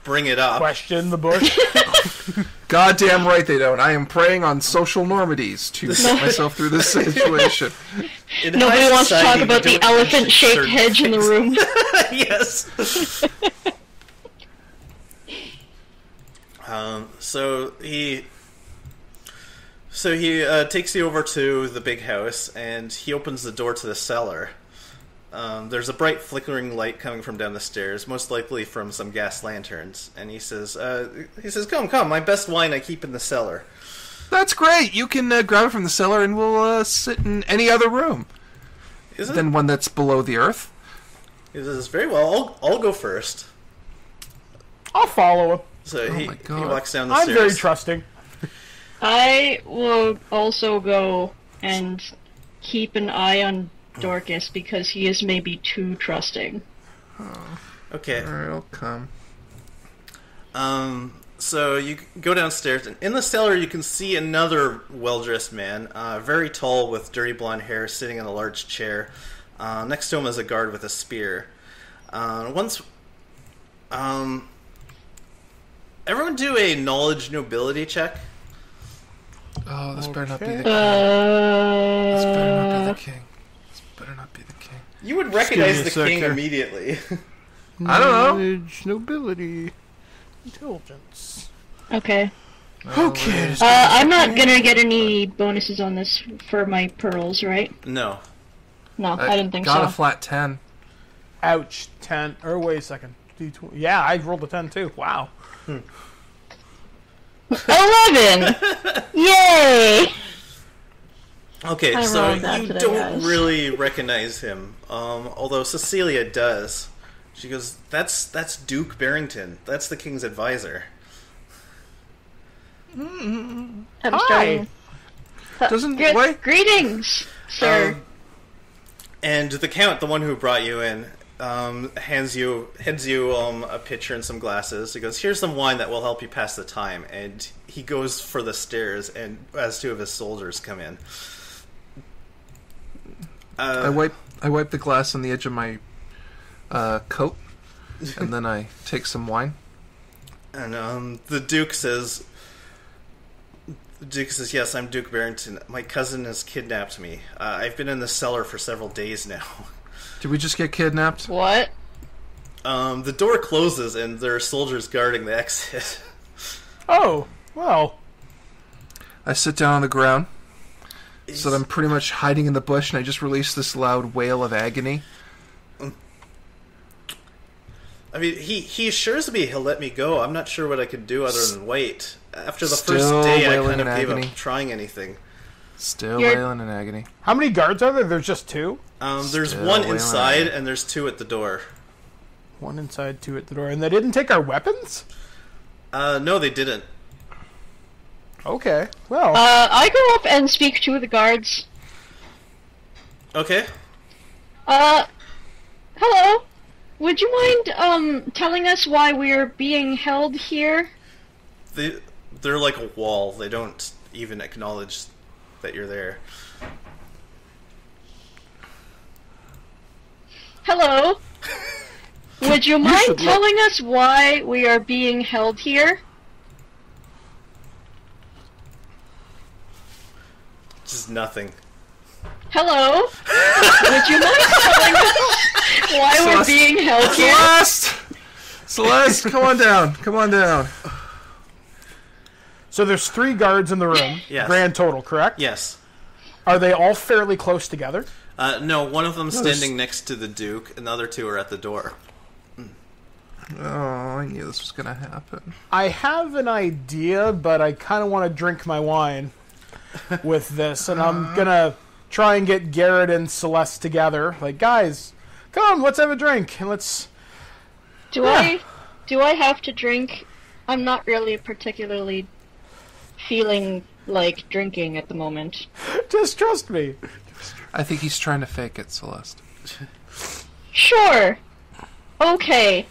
bring it up. Question the bush. Goddamn right they don't. I am preying on social normities to get myself through this situation. Nobody wants to talk about the elephant-shaped hedge in the room. Yes. So he takes you over to the big house, and he opens the door to the cellar. There's a bright flickering light coming from down the stairs, most likely from some gas lanterns. And he says, "Come, my best wine I keep in the cellar." That's great. You can grab it from the cellar, and we'll sit in any other room than one that's below the earth. He says, "Very well. I'll go first." I'll follow him. So he walks down the I'm stairs. very trusting. I will also go and keep an eye on Dorcas because he is maybe too trusting. Oh. Okay. Alright, I'll come. So you go downstairs, and in the cellar you can see another well-dressed man, very tall with dirty blonde hair, sitting in a large chair. Next to him is a guard with a spear. Everyone do a knowledge nobility check. Oh, this better not be the king. This better not be the king. This better not be the king. You would recognize the king immediately. I don't know. Knowledge, nobility, intelligence. Okay. Okay. I'm not gonna get any bonuses on this for my pearls, right? No. No, I didn't think so. Got a flat 10. Ouch. 10. Or wait a second. D20. Yeah, I rolled a 10 too. Wow. 11! Yay! Okay, so you don't really recognize him, although Cecilia does. She goes, that's Duke Barrington. That's the king's advisor. I'm starting. Greetings, sir. And the count, the one who brought you in, hands you a pitcher and some glasses. He goes, "Here's some wine that will help you pass the time." And he goes for the stairs, and as two of his soldiers come in, I wipe the glass on the edge of my coat, and then I take some wine. And the Duke says, "Yes, I'm Duke Barrington. My cousin has kidnapped me. I've been in the cellar for several days now." Did we just get kidnapped? What? The door closes and there are soldiers guarding the exit. Oh, well. I sit down on the ground, so that I'm pretty much hiding in the bush, and I just release this loud wail of agony. I mean, he assures me he'll let me go. I'm not sure what I could do other than wait. After the first day, I kind of gave up trying anything. Still wailing in agony. How many guards are there? There's just two? There's one inside, and there's two at the door. One inside, two at the door. And they didn't take our weapons? No, they didn't. Okay, well... I go up and speak to the guards. Okay. Hello? Would you mind, telling us why we're being held here? They're like a wall. They don't even acknowledge that you're there. Hello? Would you mind telling us why we are being held here? Just nothing. Hello? Would you mind telling us why we're being held here? Celeste, come on down. Come on down. So there's 3 guards in the room. Yes. Grand total, correct? Yes. Are they all fairly close together? No, one of them's standing next to the Duke, and the other 2 are at the door. Oh, I knew this was going to happen. I have an idea, but I kind of want to drink my wine with this, and I'm going to try and get Garrett and Celeste together. Like, guys, come, let's have a drink, and let's... Do I have to drink? I'm not really particularly feeling like drinking at the moment. Just trust me. I think he's trying to fake it, Celeste. Sure. Okay.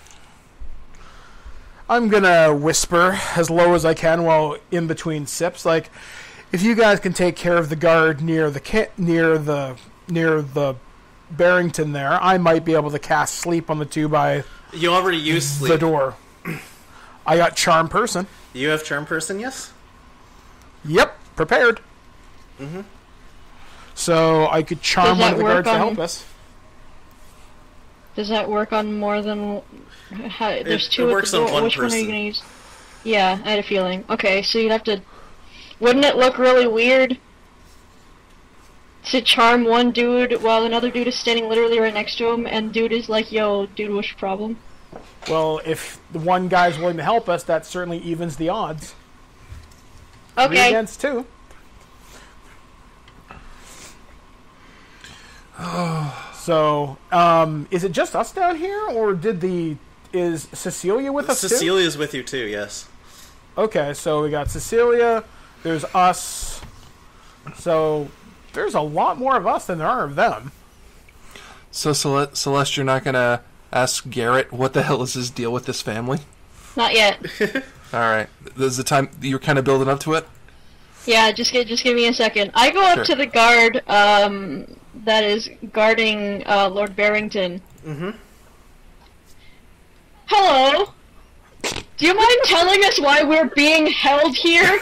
I'm gonna whisper as low as I can while in between sips, like, if you guys can take care of the guard near the Barrington there, I might be able to cast sleep on the 2 by You already used sleep. the door. I got charm person. You have charm person, yes? Yep, prepared. Mm-hmm. So I could charm one of the guards to help us. Does that work on more than... there's 2 it at works the door. on one Which person. one are you going to use? Yeah, I had a feeling. Okay, so you'd have to... Wouldn't it look really weird to charm one dude while another dude is standing literally right next to him, and dude is like, yo, dude, what's your problem? Well, if the one guy's willing to help us, that certainly evens the odds. Okay. 3 against 2. So, is it just us down here, or is Cecilia with us too? Cecilia's with you too, yes. Okay, so we got Cecilia, there's us, so there's a lot more of us than there are of them. So, Celeste, you're not going to ask Garrett what the hell is his deal with this family? Not yet. Alright, this is the time you're kind of building up to it? Yeah, just give me a second. I go up to the guard, that is guarding, Lord Barrington. Mm-hmm. Hello? Do you mind telling us why we're being held here?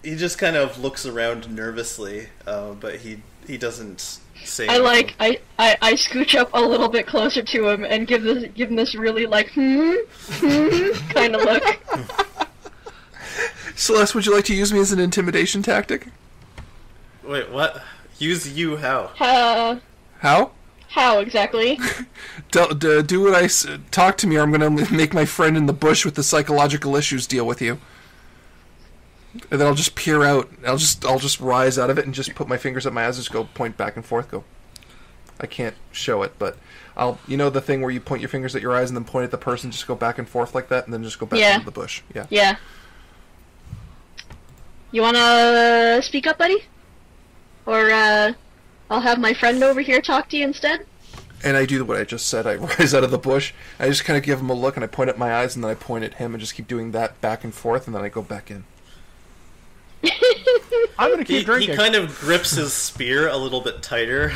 He just kind of looks around nervously, but he doesn't say I anything. I scooch up a little bit closer to him and give him this really like kind of look. Celeste, would you like to use me as an intimidation tactic? Wait, what? Use you how? How? How exactly? Do what I talk to me, or I'm going to make my friend in the bush with the psychological issues deal with you. And then I'll just peer out. I'll just rise out of it and just put my fingers up my eyes and just go point back and forth. Go. I can't show it, but I'll. You know the thing where you point your fingers at your eyes and then point at the person, just go back and forth like that, and then just go back into the bush. Yeah. Yeah. You wanna speak up, buddy? Or I'll have my friend over here talk to you instead. And I do what I just said. I rise out of the bush. I just kind of give him a look, and I point at my eyes, and then I point at him, and just keep doing that back and forth, and then I go back in. I'm gonna keep drinking. He kind of grips his spear a little bit tighter.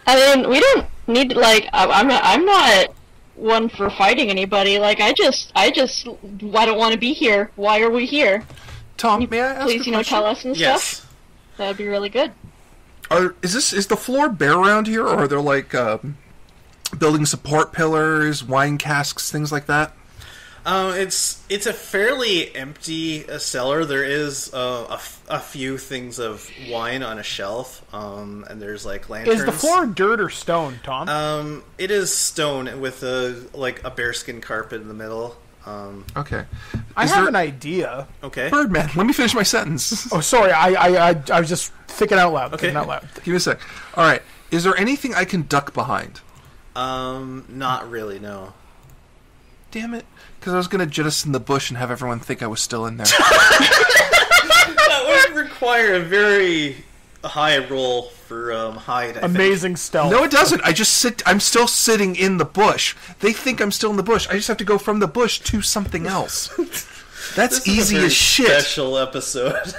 I mean, we don't need like. I'm not one for fighting anybody. Like, I don't want to be here. Why are we here? Tom, may I ask please, tell us and stuff? That'd be really good. Is the floor bare around here, or are there like building support pillars, wine casks, things like that? It's a fairly empty cellar. There is a few things of wine on a shelf, and there's like lanterns. Is the floor dirt or stone, Tom? It is stone with a bearskin carpet in the middle. Okay. I have an idea. Okay. Birdman, let me finish my sentence. Oh, sorry. I was just thinking out loud. Okay. Thinking out loud. Give me a sec. All right. Is there anything I can duck behind? Not really, no. Damn it. Because I was going to jettison the bush and have everyone think I was still in there. That would require a very high roll for hide, I Amazing think. stealth. No, it doesn't. I'm still sitting in the bush. They think I'm still in the bush. I just have to go from the bush to something else. That's easy as shit. Special episode.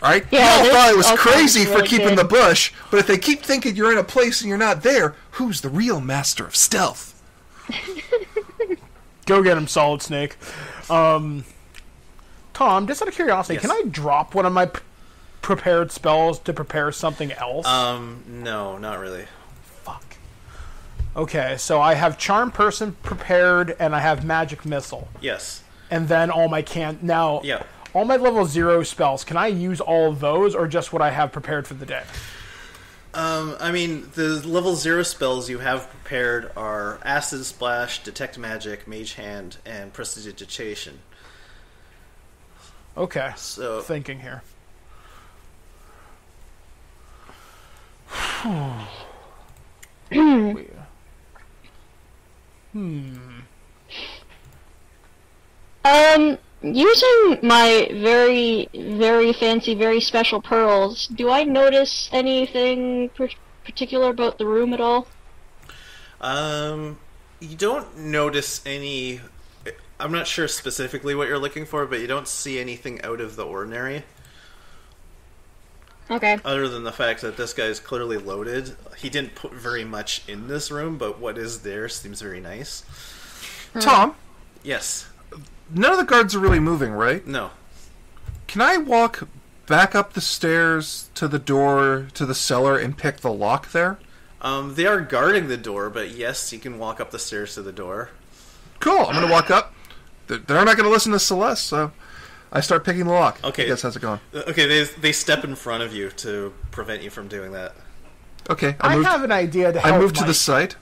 Right? Yeah, Y'all thought it was crazy really for keeping good. the bush, but if they keep thinking you're in a place and you're not there, who's the real master of stealth? Go get him, Solid Snake. Tom, just out of curiosity, Yes. can I drop one of my prepared spells to prepare something else? No, not really. Fuck. Okay, so I have Charm Person prepared, and I have Magic Missile. Yes. And then all my Yeah. all my level 0 spells, can I use all of those, or just what I have prepared for the day? I mean, the level 0 spells you have prepared are Acid Splash, Detect Magic, Mage Hand, and Prestidigitation. Okay, So thinking here. Using my very, very fancy, very special pearls, do I notice anything particular about the room at all? You don't notice any... I'm not sure specifically what you're looking for, but you don't see anything out of the ordinary. Okay. Other than the fact that this guy is clearly loaded. He didn't put very much in this room, but what is there seems very nice. Tom, Yes. none of the guards are really moving, right? No. Can I walk back up the stairs to the door to the cellar and pick the lock there? They are guarding the door, but yes, you can walk up the stairs to the door. Cool, I'm going to walk up. They're not going to listen to Celeste, so I start picking the lock. Okay. I guess how's it going? Okay, they step in front of you to prevent you from doing that. Okay, I have an idea to help I move to Mike. the site.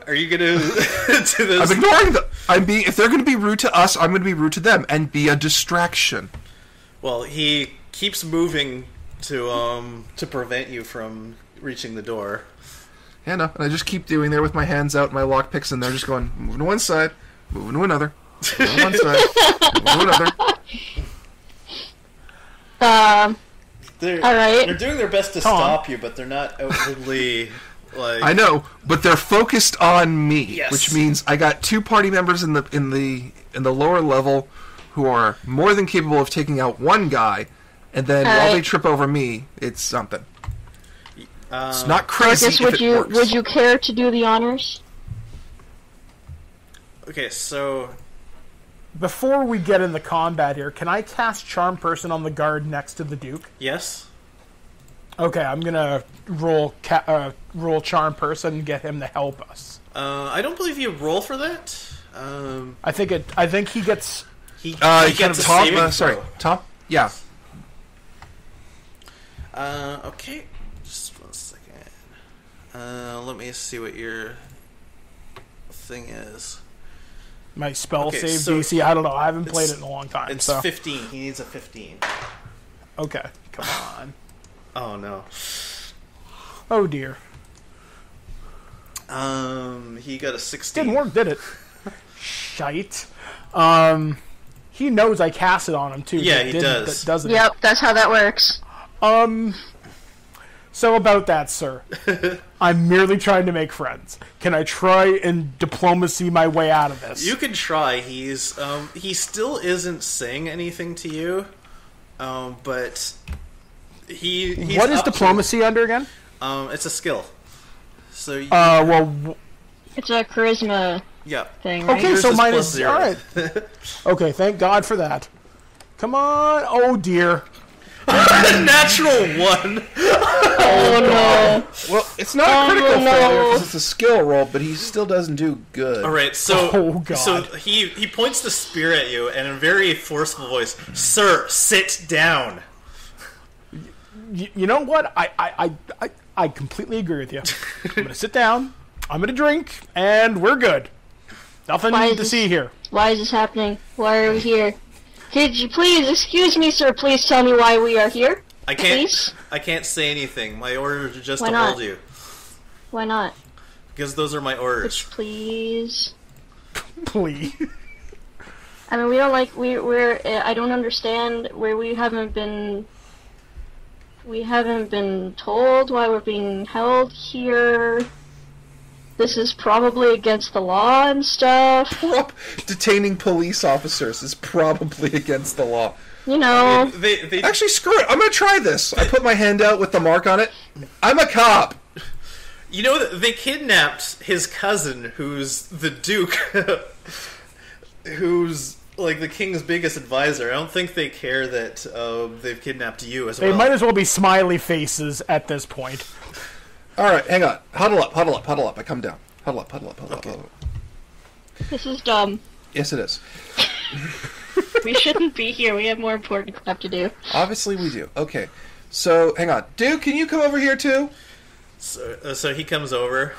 Are you gonna do this? I'm ignoring them. If they're going to be rude to us, I'm going to be rude to them and be a distraction. Well, he keeps moving to prevent you from reaching the door. Yeah, no, and I just keep doing there with my hands out, my lock picks in there, just going, moving to one side, moving to another, moving to one side, moving to another. All right. They're doing their best to stop you, but they're not outwardly like. I know, but they're focused on me, Yes. which means I got two party members in the lower level who are more than capable of taking out one guy, and then while they trip over me, it's something. It's not crazy. Marcus, would you care to do the honors? Okay, so Before we get in the combat here, can I cast Charm Person on the guard next to the Duke? yes. Okay, I'm gonna roll Charm Person and get him to help us. I don't believe you roll for that. I think he gets. He gets a saving Tom. throw. Tom. Yeah. Okay. Just 1 second. Let me see what your thing is. My spell Okay, save so DC. I don't know. I haven't played it in a long time. It's so 15. He needs a 15. Okay, come on. Oh, no. Oh, dear. He got a 16. Didn't work, did it? Shite. He knows I cast it on him, too. Yeah, he does. Doesn't Yep, that's how that works. So about that, sir. I'm merely trying to make friends. Can I try and diplomacy my way out of this? You can try. He's he still isn't saying anything to you, but he's what is diplomacy under again? It's a skill. So it's a charisma thing, right? Okay, Yours so is mine plus is 0. all right. Okay, thank God for that. Come on. Oh dear. Natural 1. Oh no. Well, it's not a critical failure because it's a skill roll, but he still doesn't do good. All right, so God. so he points the spear at you and in a very forceful voice, "Sir, sit down." You know what? I completely agree with you. I'm gonna sit down. I'm gonna drink, and we're good. Nothing to see here. Why is this happening? Why are we here? Could you please, excuse me, sir, please tell me why we are here? I can't. Please? I can't say anything. My orders are just Why to not? hold you. Why not? Because those are my orders. Please. Please. I mean, we don't like we're. I don't understand where we haven't been. We haven't been told why we're being held here. This is probably against the law and stuff. Detaining police officers is probably against the law. You know. They Actually, screw it. I'm going to try this. I put my hand out with the mark on it. I'm a cop. You know, they kidnapped his cousin, who's the Duke, who's like the king's biggest advisor. I don't think they care that they've kidnapped you as well. They might as well be smiley faces at this point. All right, hang on. Huddle up, huddle up, huddle up. I come down. Huddle up, huddle up, huddle up, huddle up. This is dumb. Yes, it is. We shouldn't be here. We have more important crap to do. Obviously, we do. Okay, so hang on. Duke, can you come over here too? So he comes over.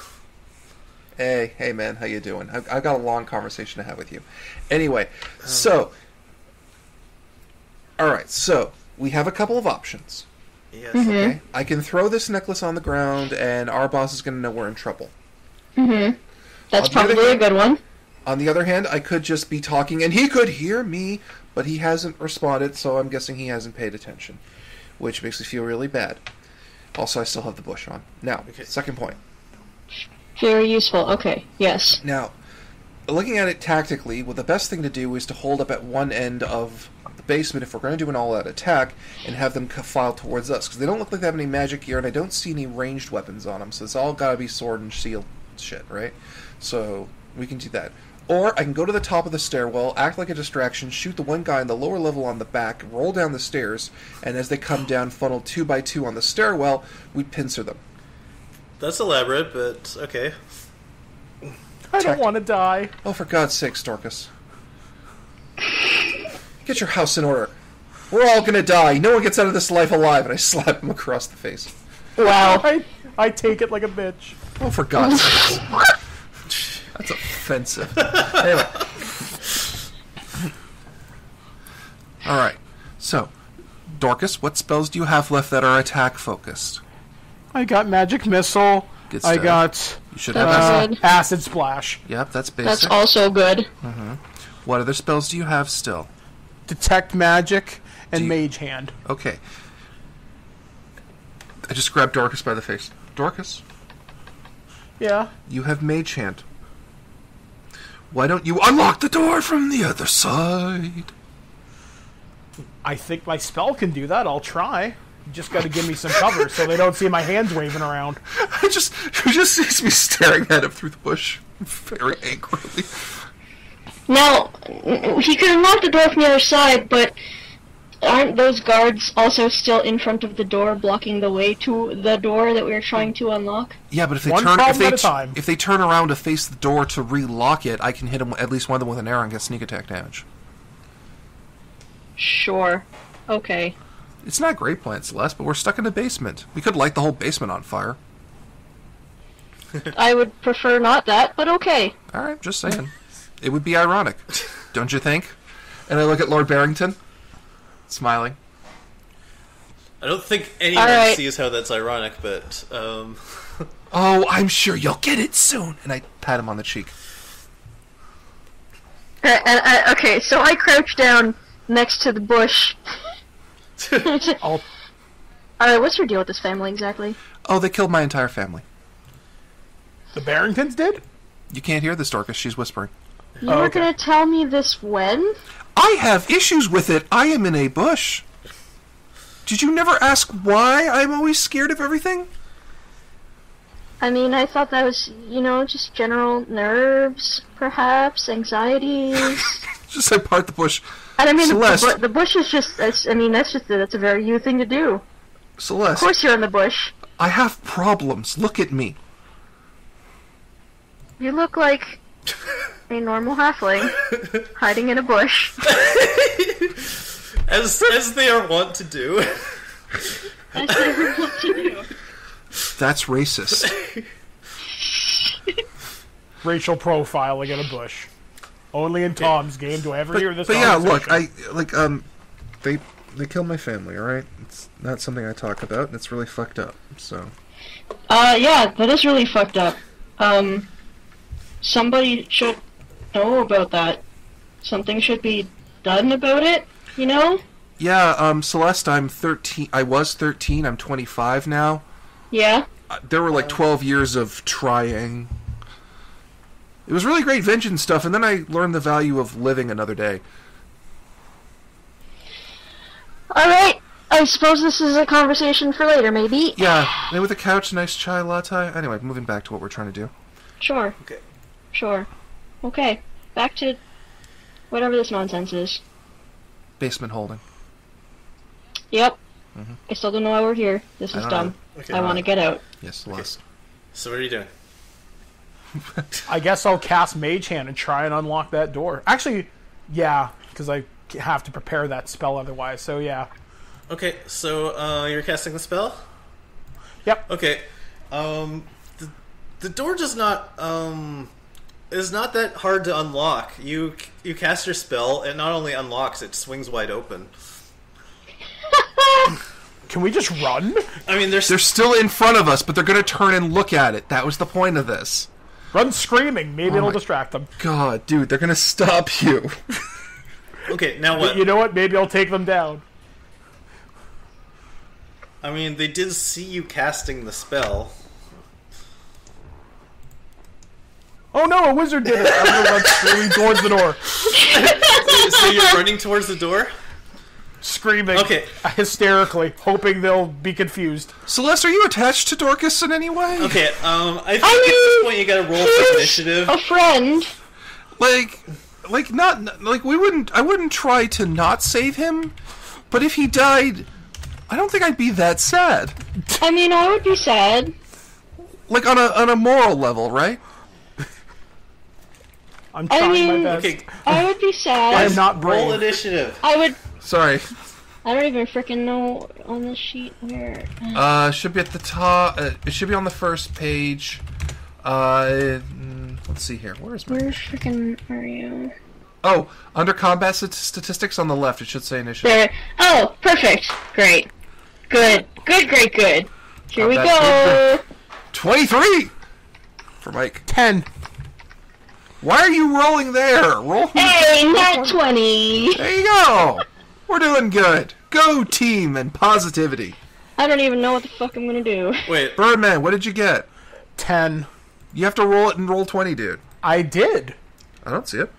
Hey, man, how you doing? I've got a long conversation to have with you. Anyway, so, all right, so we have a couple of options. Yes. Mm-hmm. Okay, I can throw this necklace on the ground, and our boss is going to know we're in trouble. Mm-hmm. That's On the other probably a hand- good one. On the other hand, I could just be talking, and he could hear me, but he hasn't responded, so I'm guessing he hasn't paid attention, which makes me feel really bad. Also, I still have the bush on. Now, second point. Very useful. Okay. Yes. Now, looking at it tactically, well, the best thing to do is to hold up at one end of the basement if we're going to do an all-out attack, and have them file towards us, because they don't look like they have any magic gear, and I don't see any ranged weapons on them, so it's all got to be sword and shield shit, right? So, we can do that. Or, I can go to the top of the stairwell, act like a distraction, shoot the one guy in the lower level on the back, roll down the stairs, and as they come down, funnel 2 by 2 on the stairwell, we pincer them. That's elaborate, but okay. I don't want to die. Oh, for God's sake, Dorcas. Get your house in order. We're all gonna die. No one gets out of this life alive. And I slap him across the face. Wow. I take it like a bitch. Oh, for God's sake. That's offensive. Anyway. Alright. So, Dorcas, what spells do you have left that are attack-focused? I got magic missile. Good I stuff. got You should have That's acid splash. Yep, that's basic. That's also good. What other spells do you have still? Detect magic and Do you- mage hand. Okay. I just grabbed Dorcas by the face. Dorcas, Yeah. you have mage hand. Why don't you unlock the door from the other side? I think my spell can do that. I'll try. You just got to give me some cover so they don't see my hands waving around. He just sees me staring at him through the bush, very angrily. Now, he could unlock the door from the other side, but aren't those guards also still in front of the door, blocking the way to the door that we were trying to unlock? Yeah, but if they One turn problem at a time. if they turn around to face the door to relock it, I can hit them, at least one of them with an arrow and get sneak attack damage. Sure. Okay. It's not a great plan, Celeste, but we're stuck in a basement. We could light the whole basement on fire. I would prefer not that, but okay. Alright, just saying. It would be ironic, don't you think? And I look at Lord Barrington, smiling. I don't think anyone sees how that's ironic, but... Oh, I'm sure you'll get it soon. And I pat him on the cheek. Okay, so I crouch down next to the bush. Alright, what's your deal with this family exactly? Oh, they killed my entire family. the Barringtons did? You can't hear this, Dorcas. She's whispering. You were gonna tell me this when? I have issues with it. I am in a bush. Did you never ask why I'm always scared of everything? I mean, I thought that was, just general nerves, perhaps, anxieties. Just I part the bush. And I mean, Celeste. the bush is just, that's a very you thing to do. Celeste. Of course you're in the bush. I have problems. Look at me. You look like a normal halfling hiding in a bush. As they are wont to do. As they are wont to do. That's racist. Racial profiling in a bush. Only in Tom's game do I ever hear this. But yeah, look, they killed my family. All right, it's not something I talk about, and it's really fucked up. So. Yeah, that is really fucked up. Somebody should know about that. Something should be done about it, Yeah, Celeste, I'm 13. I was 13. I'm 25 now. Yeah? There were like 12 years of trying. It was really great vengeance stuff, and then I learned the value of living another day. Alright, I suppose this is a conversation for later, maybe? Yeah, and with a couch, nice chai latte. Anyway, moving back to what we're trying to do. Sure. Okay. Sure. Okay, back to whatever this nonsense is. Basement holding. Yep. Mm-hmm. I still don't know why we're here. This is dumb. Okay. I want to get out. Yes, Celeste. Okay. So what are you doing? I guess I'll cast Mage Hand and try and unlock that door. Actually, yeah, because I have to prepare that spell otherwise, so yeah. Okay, so you're casting the spell? Yep. Okay. The door does not is not that hard to unlock. You cast your spell, it not only unlocks, it swings wide open. Can we just run? I mean, they're still in front of us, but they're going to turn and look at it. That was the point of this. Run screaming. Maybe it'll distract them. God, dude, they're going to stop you. Okay, now what? You know what? Maybe I'll take them down. I mean, they did see you casting the spell. Oh no, a wizard did it! I'm gonna run screaming towards the door. So you're running towards the door? Screaming. Okay. Hysterically, hoping they'll be confused. Celeste, are you attached to Dorcas in any way? Okay, I think at this point you gotta roll for initiative. A friend. I wouldn't try to not save him, but if he died, I don't think I'd be that sad. I mean, I would be sad. Like on a moral level, right? I'm trying my best. Okay. I would be sad. I'm not brave. Roll initiative. I would. Sorry. I don't even freaking know on the sheet where. Should be at the top. It should be on the first page. Let's see here. Where's my? Where freaking are you? Oh, under combat statistics on the left, it should say initiative. There. Oh, perfect. Great. Good. Here we go. 23 for Mike. 10. Why are you rolling there? Roll. Hey, not 20. There you go. We're doing good. Go team and positivity. I don't even know what the fuck I'm gonna do. Wait, Birdman, what did you get? 10. You have to roll it and roll 20, dude. I did. I don't see it.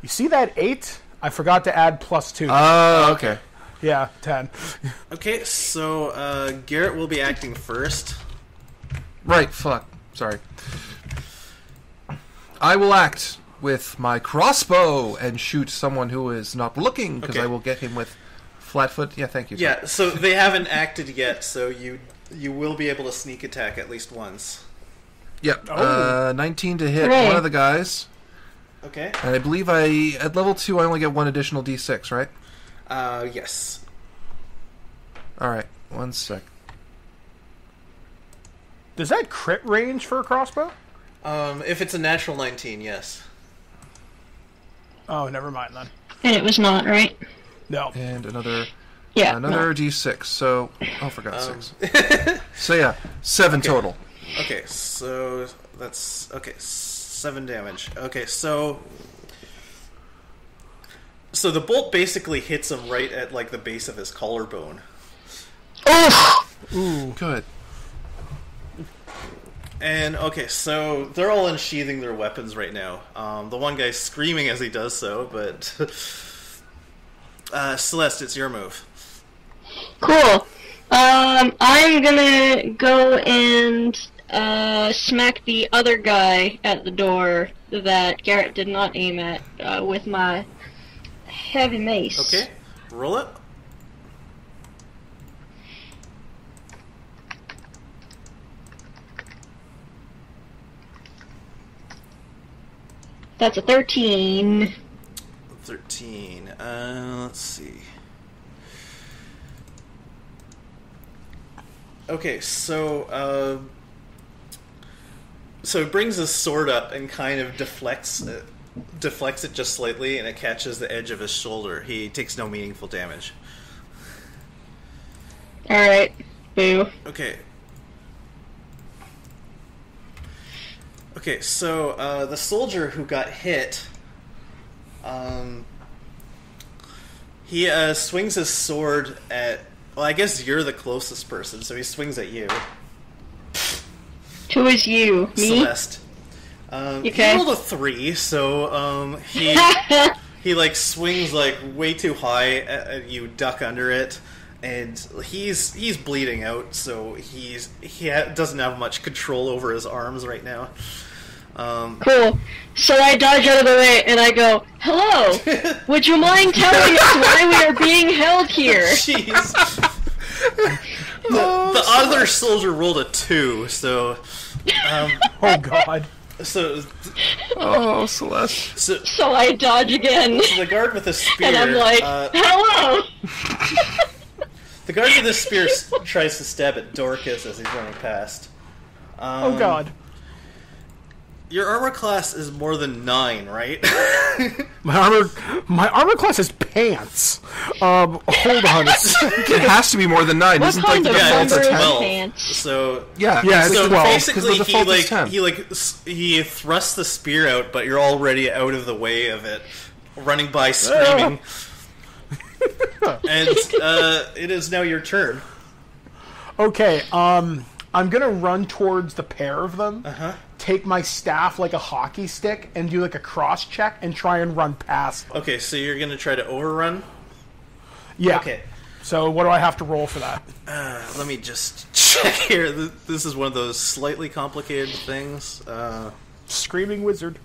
You see that 8? I forgot to add +2. Oh, okay. Yeah, 10. Okay, so Garrett will be acting first. Right, fuck. Sorry. I will act with my crossbow and shoot someone who is not looking, because I will get him with flat-foot. Yeah, thank you. Sir. Yeah, so they haven't acted yet, so you will be able to sneak attack at least once. Yep. Oh. 19 to hit Hooray. one of the guys. Okay. And I believe at level 2 I only get one additional d6, right? Yes. Alright, 1 sec. Does that crit range for a crossbow? If it's a natural 19, yes. Oh, never mind then. And it was not, right? No. And another Yeah. Another d6. So, for God's sakes. So yeah, 7 total. Okay, so that's 7 damage. Okay, so the bolt basically hits him right at like the base of his collarbone. Ooh, good. And okay, so they're all unsheathing their weapons right now. The one guy's screaming as he does so, but Celeste, it's your move. Cool. I'm gonna go and smack the other guy at the door that Garrett did not aim at with my heavy mace. Okay, roll it. That's a 13. 13. Let's see. Okay, so it brings his sword up and kind of deflects it just slightly, and it catches the edge of his shoulder. He takes no meaningful damage. Alright. Boo. Okay. Okay, so the soldier who got hit, he swings his sword at... Well, I guess you're the closest person, so he swings at you. Who is you? Me? Celeste. Okay. He rolled a 3, so he like swings like way too high at you, duck under it, and he's bleeding out, so he doesn't have much control over his arms right now. Cool. So I dodge out of the way and I go, "Hello. Would you mind telling us why we are being held here?" Jeez. The other soldier rolled a 2, so. Oh God. So. Oh, Celeste. So I dodge again. So the guard with the spear. And I'm like, "Hello." The guard with the spear tries to stab at Dorcas as he's running past. Oh God. Your armor class is more than 9, right? My armor class is pants. Hold on a second. It has to be more than 9. What Isn't kind like of the default number at is 10? pants? So Yeah, it's so 12. basically the default is 10. he thrusts the spear out, but you're already out of the way of it, running by screaming. And it is now your turn. Okay, I'm gonna run towards the pair of them. Take my staff like a hockey stick and do like a cross check and try and run past them. Okay, so you're gonna try to overrun? Yeah. Okay. So what do I have to roll for that? Let me just check here. This is one of those slightly complicated things. Screaming wizard.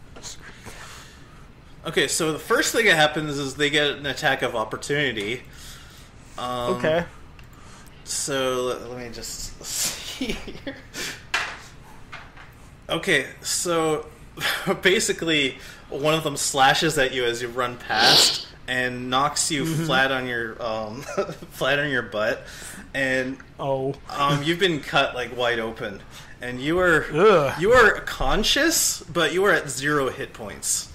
Okay, so the first thing that happens is they get an attack of opportunity. Okay. So let me just see here. Okay, so basically one of them slashes at you as you run past and knocks you flat on your butt, and you've been cut like wide open, and you are conscious, but you are at 0 hit points.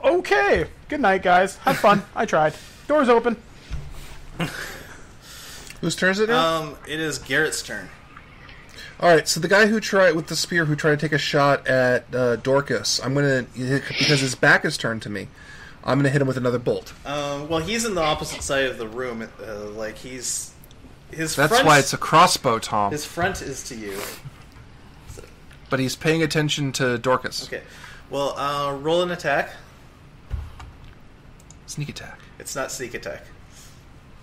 Okay. Good night, guys. Have fun. I tried. Door's open. Whose turn is it now? It is Garrett's turn. Alright, so the guy who tried to take a shot at Dorcas, I'm going to, because his back is turned to me, I'm going to hit him with another bolt. Well, he's in the opposite side of the room. That's why it's a crossbow, Tom. His front is to you. But he's paying attention to Dorcas. Okay. Well, roll an attack. Sneak attack. It's not sneak attack.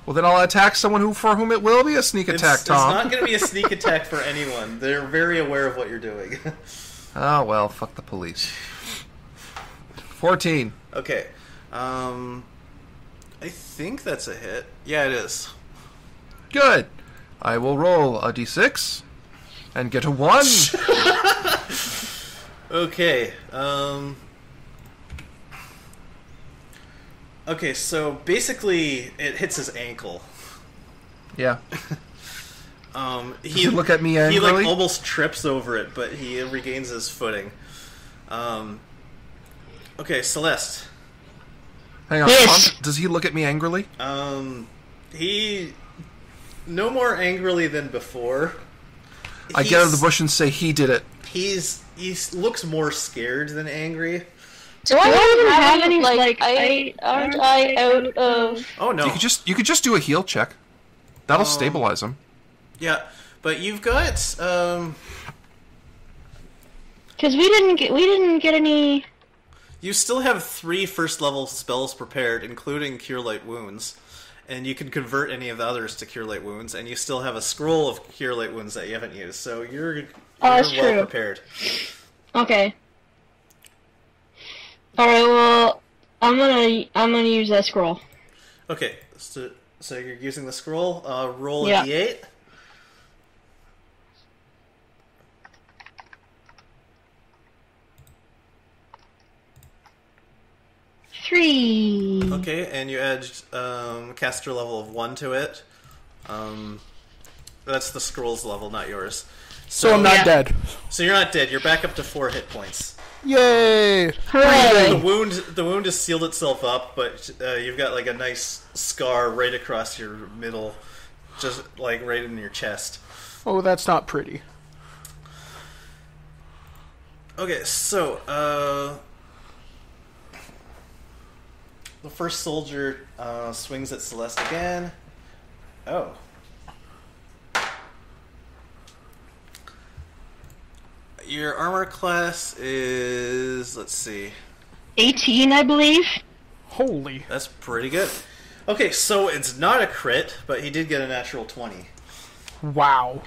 Well, then I'll attack someone for whom it will be a sneak attack, Tom. It's not going to be a sneak attack for anyone. They're very aware of what you're doing. Oh, well, fuck the police. 14. Okay. I think that's a hit. Yeah, it is. Good. I will roll a d6 and get a 1. Okay. Okay, so basically it hits his ankle. Yeah. He look at me angrily? He like almost trips over it, but he regains his footing. Okay, Celeste. Hang on. Yes. Does he look at me angrily? He... No more angrily than before. I get out of the bush and say, he did it. He looks more scared than angry. Do I even have any, aren't I out of... Oh, no. You could just do a heal check. That'll stabilize him. Yeah, but you've got, Because we didn't get any... You still have 3 first-level spells prepared, including Cure Light Wounds. And you can convert any of the others to Cure Light Wounds, and you still have a scroll of Cure Light Wounds that you haven't used, so you're well prepared. Okay. Alright, well, I'm gonna use that scroll. Okay, so you're using the scroll. Roll a d8. Three. Okay, and you add caster level of 1 to it. That's the scroll's level, not yours. So I'm not dead. So you're not dead. You're back up to 4 hit points. Yay! Hooray! The wound has sealed itself up, but you've got like a nice scar right across your middle, just like right in your chest. Oh, that's not pretty. Okay, so the first soldier swings at Celeste again. Oh. Your armor class is, let's see, 18, I believe. Holy. That's pretty good. Okay, so it's not a crit, but he did get a natural 20. Wow.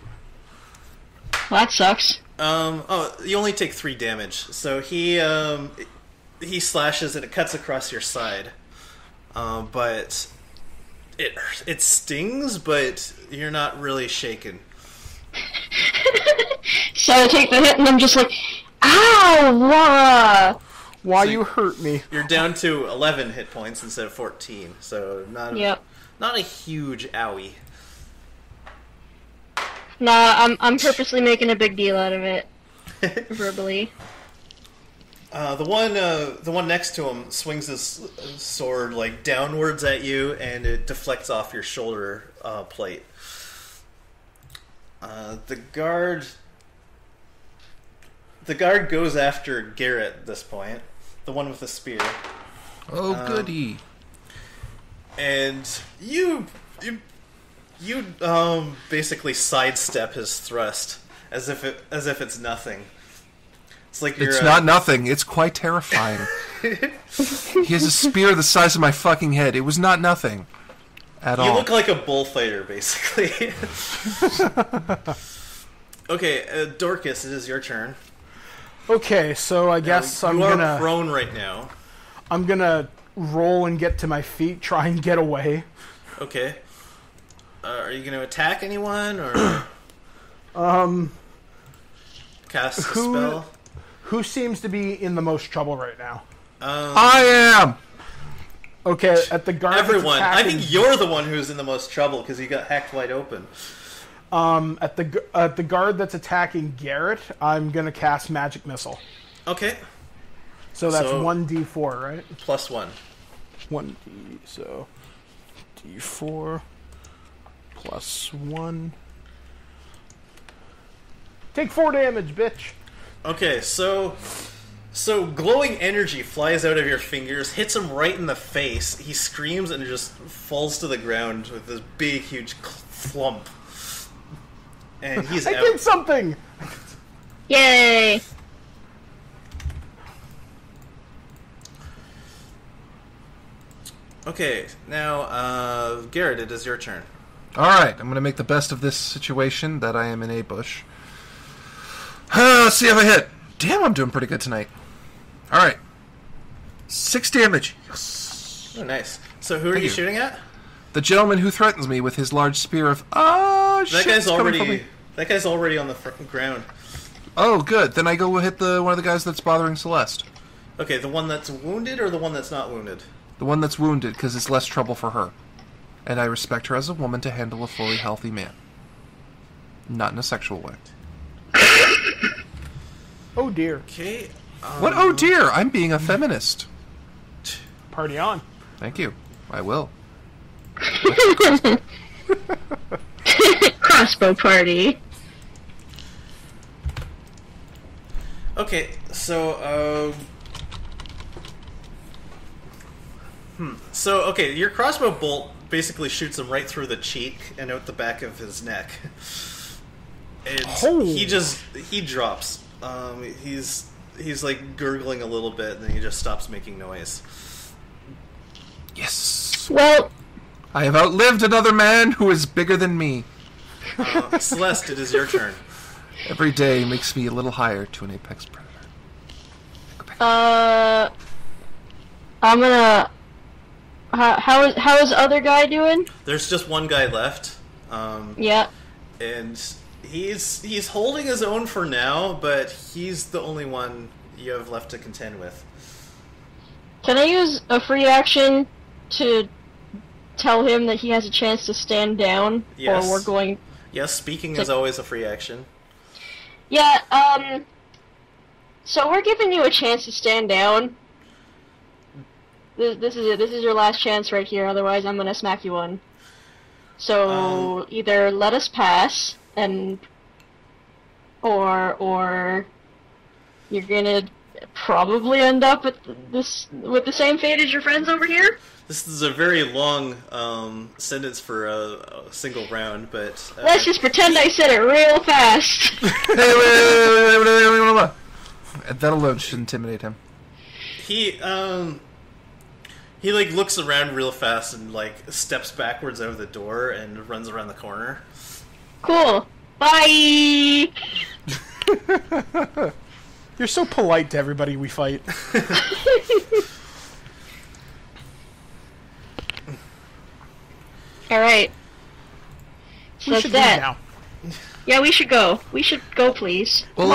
Well, that sucks. Oh, you only take 3 damage. So he slashes and it cuts across your side. But it stings, but you're not really shaken. So I take the hit and I'm just like, ow! Why So you hurt me? You're down to 11 hit points instead of 14, so not a huge owie. Nah, I'm purposely making a big deal out of it. Verbally. The one next to him swings his sword like downwards at you, and it deflects off your shoulder plate. The guard goes after Garrett at this point, the one with the spear. Oh, goody! And you basically sidestep his thrust as if it's nothing. It's like It's not nothing. It's quite terrifying. He has a spear the size of my fucking head. It was not nothing at all. You look like a bullfighter, basically. Okay, Dorcas, it is your turn. Okay, so I guess you are prone right now. I'm gonna roll and get to my feet, try and get away. Okay. Are you gonna attack anyone, or cast a spell? Who seems to be in the most trouble right now? I am! Okay, at the guard. Everyone. I think you're the one who's in the most trouble because you got hacked wide open. At the guard that's attacking Garrett, I'm gonna cast Magic Missile. Okay. So that's 1d4, right? Plus 1. 1d, so d4 plus 1. Take 4 damage, bitch. Okay, so glowing energy flies out of your fingers, hits him right in the face. He screams and just falls to the ground with this big, huge flump. And he's out. I did something! Yay! Okay, now, Garrett, it is your turn. Alright, I'm going to make the best of this situation that I am in a bush. Let's see if I hit. Damn, I'm doing pretty good tonight. Alright. 6 damage. Yes. Oh, nice. So who are you shooting at? The gentleman who threatens me with his large spear of... Oh, shit. That guy's already on the ground. Oh, good. Then I go hit one of the guys that's bothering Celeste. Okay, the one that's wounded or the one that's not wounded? The one that's wounded, because it's less trouble for her. And I respect her as a woman to handle a fully healthy man. Not in a sexual way. Oh dear. Okay. What? Oh dear! I'm being a feminist. Party on. Thank you. I will. Crossbow party. Okay, so, So, okay, your crossbow bolt basically shoots him right through the cheek and out the back of his neck. And he drops. He's like gurgling a little bit, and then he just stops making noise. Yes. Well, I have outlived another man who is bigger than me. Celeste, it is your turn. Every day makes me a little higher to an apex predator. I'm gonna. How is the other guy doing? There's just one guy left. Yeah. And he's holding his own for now, but he's the only one you have left to contend with. Can I use a free action to tell him that he has a chance to stand down? Yes. Or we're going... Yes, speaking is always a free action. Yeah, so we're giving you a chance to stand down. This is it. This is your last chance right here, otherwise I'm gonna smack you one. So, either let us pass, or you're gonna probably end up with the same fate as your friends over here. This is a very long sentence for a single round, but... Let's just pretend I said it real fast. Wait. That alone should intimidate him. He like looks around real fast and like steps backwards out of the door and runs around the corner. Cool. Bye. You're so polite to everybody we fight. All right. So We should that's leave that. now. Yeah, we should go. We should go, please. Well,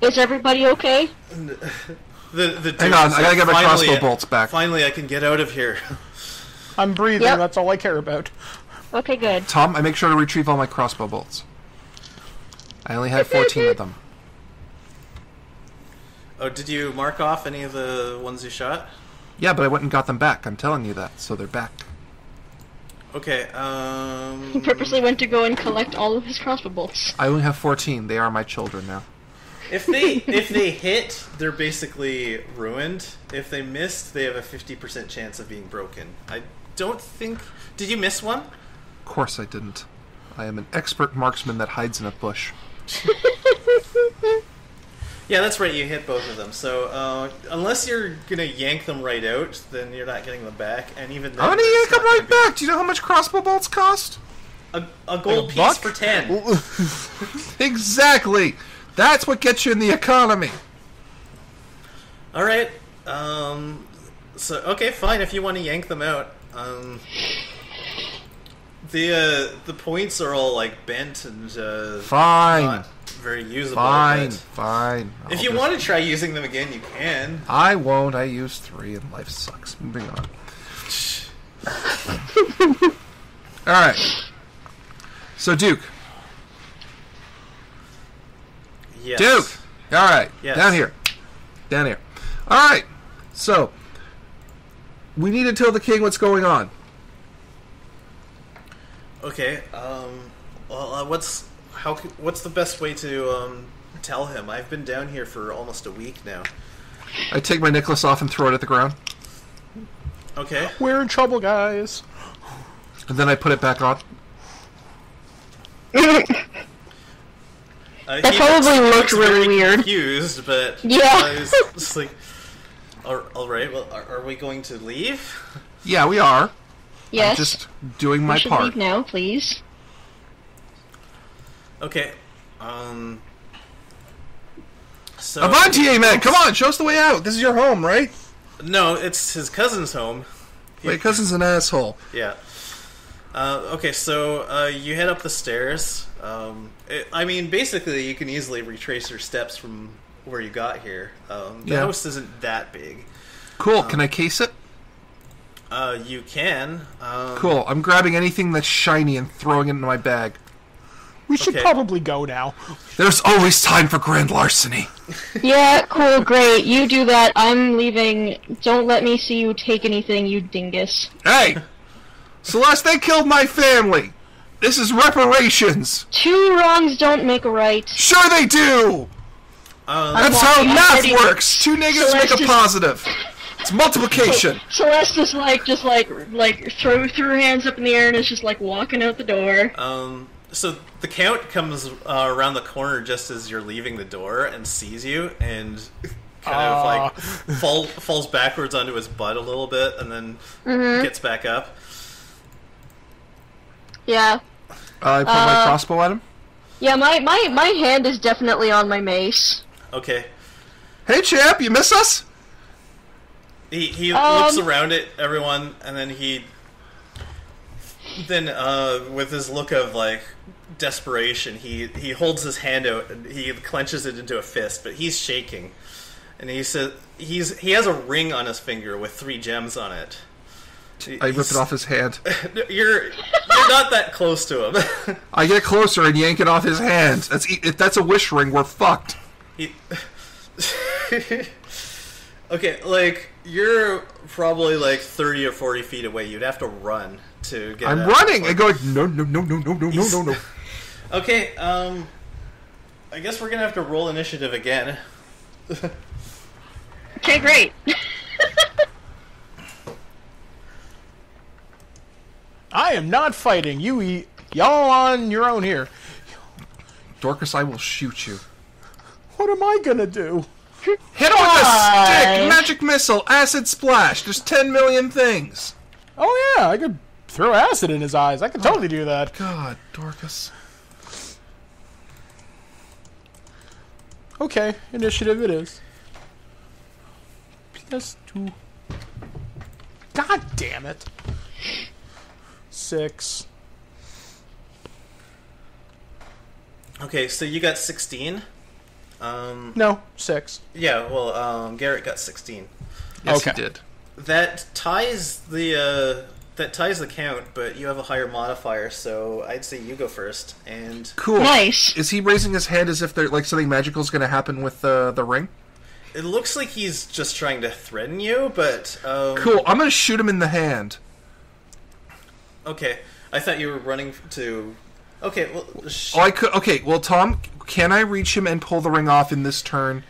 Is everybody okay? The Hang on, I gotta get my crossbow bolts back. Finally, I can get out of here. I'm breathing. Yep. That's all I care about. Okay, good. Tom, I make sure to retrieve all my crossbow bolts. I only had 14 of them. Oh, did you mark off any of the ones you shot? Yeah, but I went and got them back. I'm telling you that, so they're back. Okay, He purposely went to go and collect all of his crossbow bolts. I only have 14. They are my children now. If they hit, they're basically ruined. If they missed, they have a 50% chance of being broken. I don't think... Did you miss one? Of course I didn't. I am an expert marksman that hides in a bush. Yeah, that's right, you hit both of them. So, unless you're gonna yank them right out, then you're not getting them back, and even then... I'm gonna yank them right back! Do you know how much crossbow bolts cost? A gold piece buck? for 10. Exactly! That's what gets you in the economy! Alright, so, okay, fine, if you want to yank them out. The points are all, like, bent and, Fine. not very usable. Fine. If you want to try using them again, you can. I won't. I used 3 and life sucks. Moving on. Alright. So, Duke. Yes. Duke! Alright. Yes. Down here. Alright. So, we need to tell the king what's going on. Okay, well, what's the best way to tell him? I've been down here for almost a week now. I take my necklace off and throw it at the ground. Okay. We're in trouble, guys. And then I put it back on. That probably looked really weird. Confused, but Yeah. I was just like, all right. Well, are we going to leave? Yeah, we are. Yes. I'm just doing my we should part. leave now, please. Okay. So Avanti, man! Come on, show us the way out. This is your home, right? No, it's his cousin's home. My cousin's an asshole. Yeah. Okay, so you head up the stairs. I mean, basically, you can easily retrace your steps from where you got here. The house isn't that big. Cool. Can I case it? You can. Cool. I'm grabbing anything that's shiny and throwing it into my bag. We should probably go now. There's always time for grand larceny. Yeah, cool, great. You do that. I'm leaving. Don't let me see you take anything, you dingus. Hey! Celeste, they killed my family! This is reparations! 2 wrongs don't make a right. Sure they do! That's how math works! 2 negatives make a positive! It's multiplication! Celeste is like threw her hands up in the air and is just like walking out the door. So the Count comes around the corner just as you're leaving the door and sees you and kind of like falls backwards onto his butt a little bit and then gets back up. Yeah. I put my crossbow at him? Yeah, my hand is definitely on my mace. Okay. Hey champ, you miss us? He looks around at everyone and then with his look of like desperation, he holds his hand out and he clenches it into a fist, but he's shaking. And he says he has a ring on his finger with 3 gems on it. I rip it off his hand. You're not that close to him. I get closer and yank it off his hand. If that's a wish ring, we're fucked. Okay, like, you're probably like 30 or 40 feet away. You'd have to run to get I'm running! And going, no. Okay, I guess we're gonna have to roll initiative again. Okay, great. I am not fighting. Y'all on your own here. Dorcas, I will shoot you. What am I gonna do? Hit him with a stick! Magic missile! Acid splash! There's 10 million things! Oh yeah, I could throw acid in his eyes. I could totally do that. God, Dorcas. Okay, initiative it is. +2. God damn it. 6. Okay, so you got 16. No, 6. Yeah, well, Garrett got 16. Yes, he did. That ties the count, but you have a higher modifier, so I'd say you go first. And cool. Nice. Is he raising his hand as if there like something magical is going to happen with the ring? It looks like he's just trying to threaten you, but cool. I'm going to shoot him in the hand. Okay, I thought you were running to. Okay, well. I could. Okay, well, Tom, can I reach him and pull the ring off in this turn?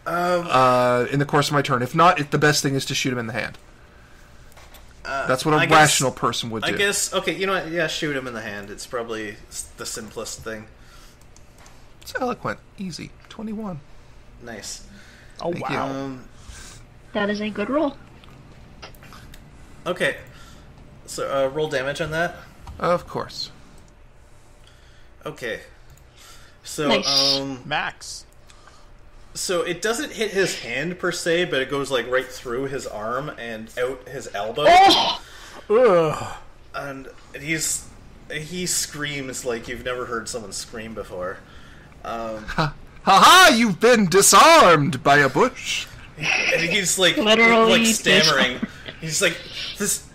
In the course of my turn. If not, the best thing is to shoot him in the hand. That's what a rational person would do. I guess. Okay, you know what? Yeah, shoot him in the hand. It's probably the simplest thing. It's eloquent, easy. 21. Nice. Oh wow. That is a good roll. Okay. So roll damage on that. Of course. Okay. So Nice. Max. So it doesn't hit his hand per se, but it goes like right through his arm and out his elbow. Ugh. And he screams like you've never heard someone scream before. Ha! You've been disarmed by a bush. And he's like Literally stammering. He's like, This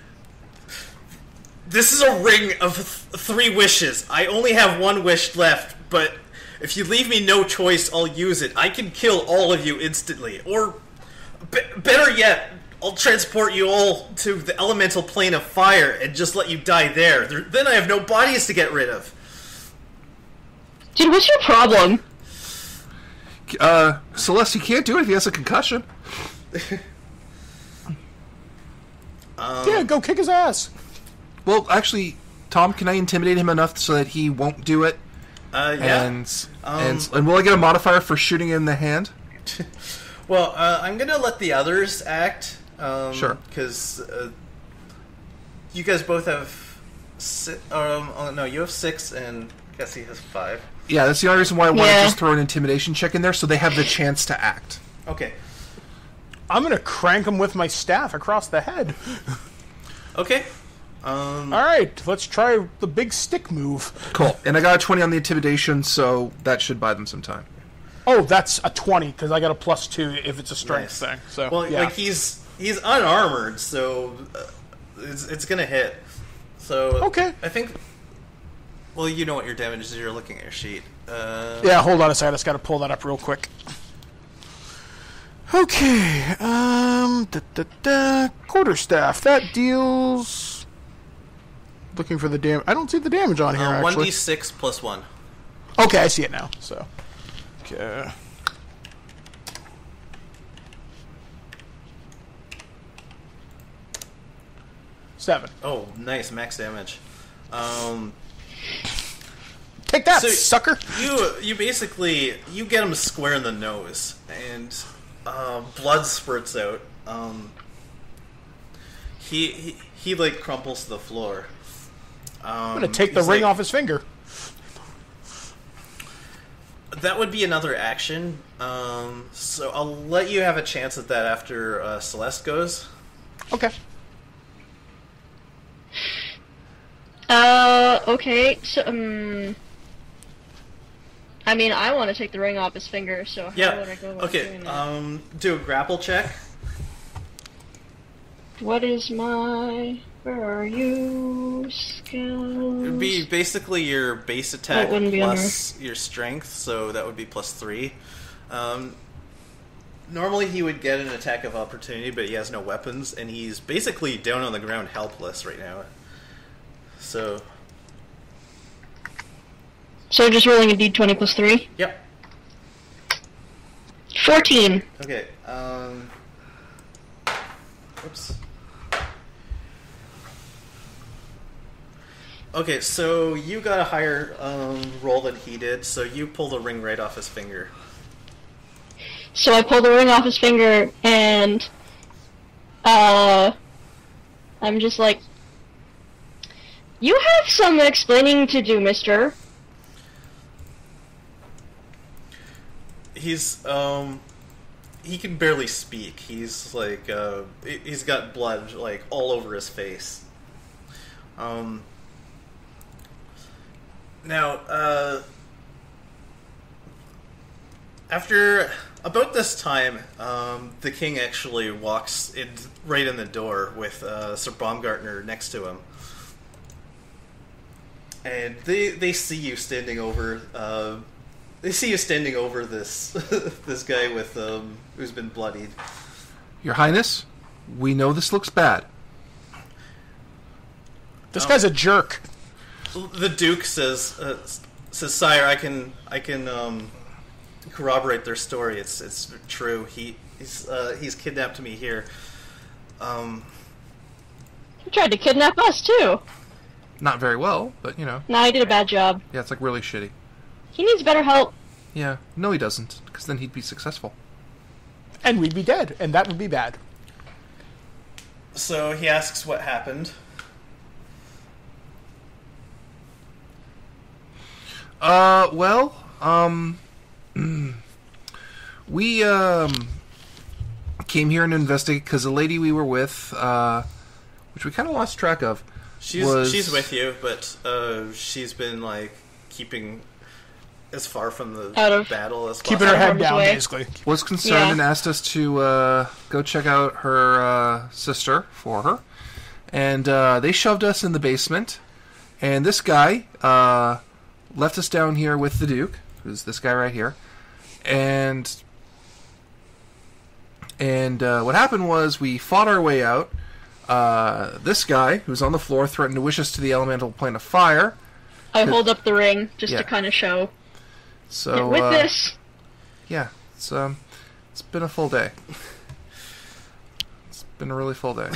is a ring of 3 wishes. I only have 1 wish left, but if you leave me no choice, I'll use it. I can kill all of you instantly. Or, better yet, I'll transport you all to the elemental plane of fire and just let you die there. Then I have no bodies to get rid of. Dude, what's your problem? Celeste, he can't do it if he has a concussion. Yeah, go kick his ass. Well, actually, Tom, can I intimidate him enough so that he won't do it? Yeah. And will I get a modifier for shooting him in the hand? Well, I'm gonna let the others act. Sure. Because you guys both have no, you have 6 and Cassie has 5. Yeah, that's the only reason why I want to just throw an intimidation check in there so they have the chance to act. Okay. I'm gonna crank him with my staff across the head. Okay. Alright, let's try the big stick move. Cool. And I got a 20 on the intimidation, so that should buy them some time. Oh, that's a 20, because I got a +2 if it's a strength thing. So, well, yeah. like he's unarmored, so it's gonna hit. So okay. I think Well, you know what your damage is. You're looking at your sheet. Yeah, hold on a second. I just got to pull that up real quick. Okay. Quarterstaff. That deals. Looking for the damage. I don't see the damage on here. Actually, 1d6 plus 1. Okay, I see it now. So, okay. Seven. Oh, nice max damage. Take that, sucker! You basically you get him square in the nose, and blood spurts out. He like crumples to the floor. I'm gonna take the ring off his finger. That would be another action. So I'll let you have a chance at that after Celeste goes. Okay. Okay, so, I mean, I want to take the ring off his finger, so how would I go about doing that? Do a grapple check. What is my... Where are you? Skills? It would be basically your base attack plus your strength, so that would be plus 3. Normally he would get an attack of opportunity, but he has no weapons, and he's basically down on the ground helpless right now. So just rolling a d20 plus 3? Yep. 14. Okay, Oops. Okay, so you got a higher roll than he did, so you pull the ring right off his finger. So I pull the ring off his finger, and I'm just like, you have some explaining to do, mister. He's, he can barely speak. He's like, he's got blood, like, all over his face. Now, after about this time, the king actually walks in right in the door with Sir Baumgartner next to him, and they see you standing over. They see you standing over this this guy with who's been bloodied. Your Highness, we know this looks bad. This guy's a jerk. The Duke says, "Sire, I can corroborate their story. It's true. He's kidnapped me here. He tried to kidnap us too. Not very well, but you know. Nah, he did a bad job. Yeah, it's like really shitty. He needs better help. Yeah, no, he doesn't, because then he'd be successful. And we'd be dead, and that would be bad. So he asks what happened. Well, we, came here and investigate because the lady we were with, which we kind of lost track of, she's with you, but, she's been, like, keeping as far from the battle as possible. Keeping her head down, basically. Was concerned and asked us to, go check out her, sister for her. And, they shoved us in the basement. And this guy, left us down here with the Duke, who's this guy right here, and what happened was we fought our way out. This guy, who's on the floor, threatened to wish us to the elemental plane of fire. I hold up the ring just to kind of show. So with this, yeah, it's been a full day. It's been a really full day.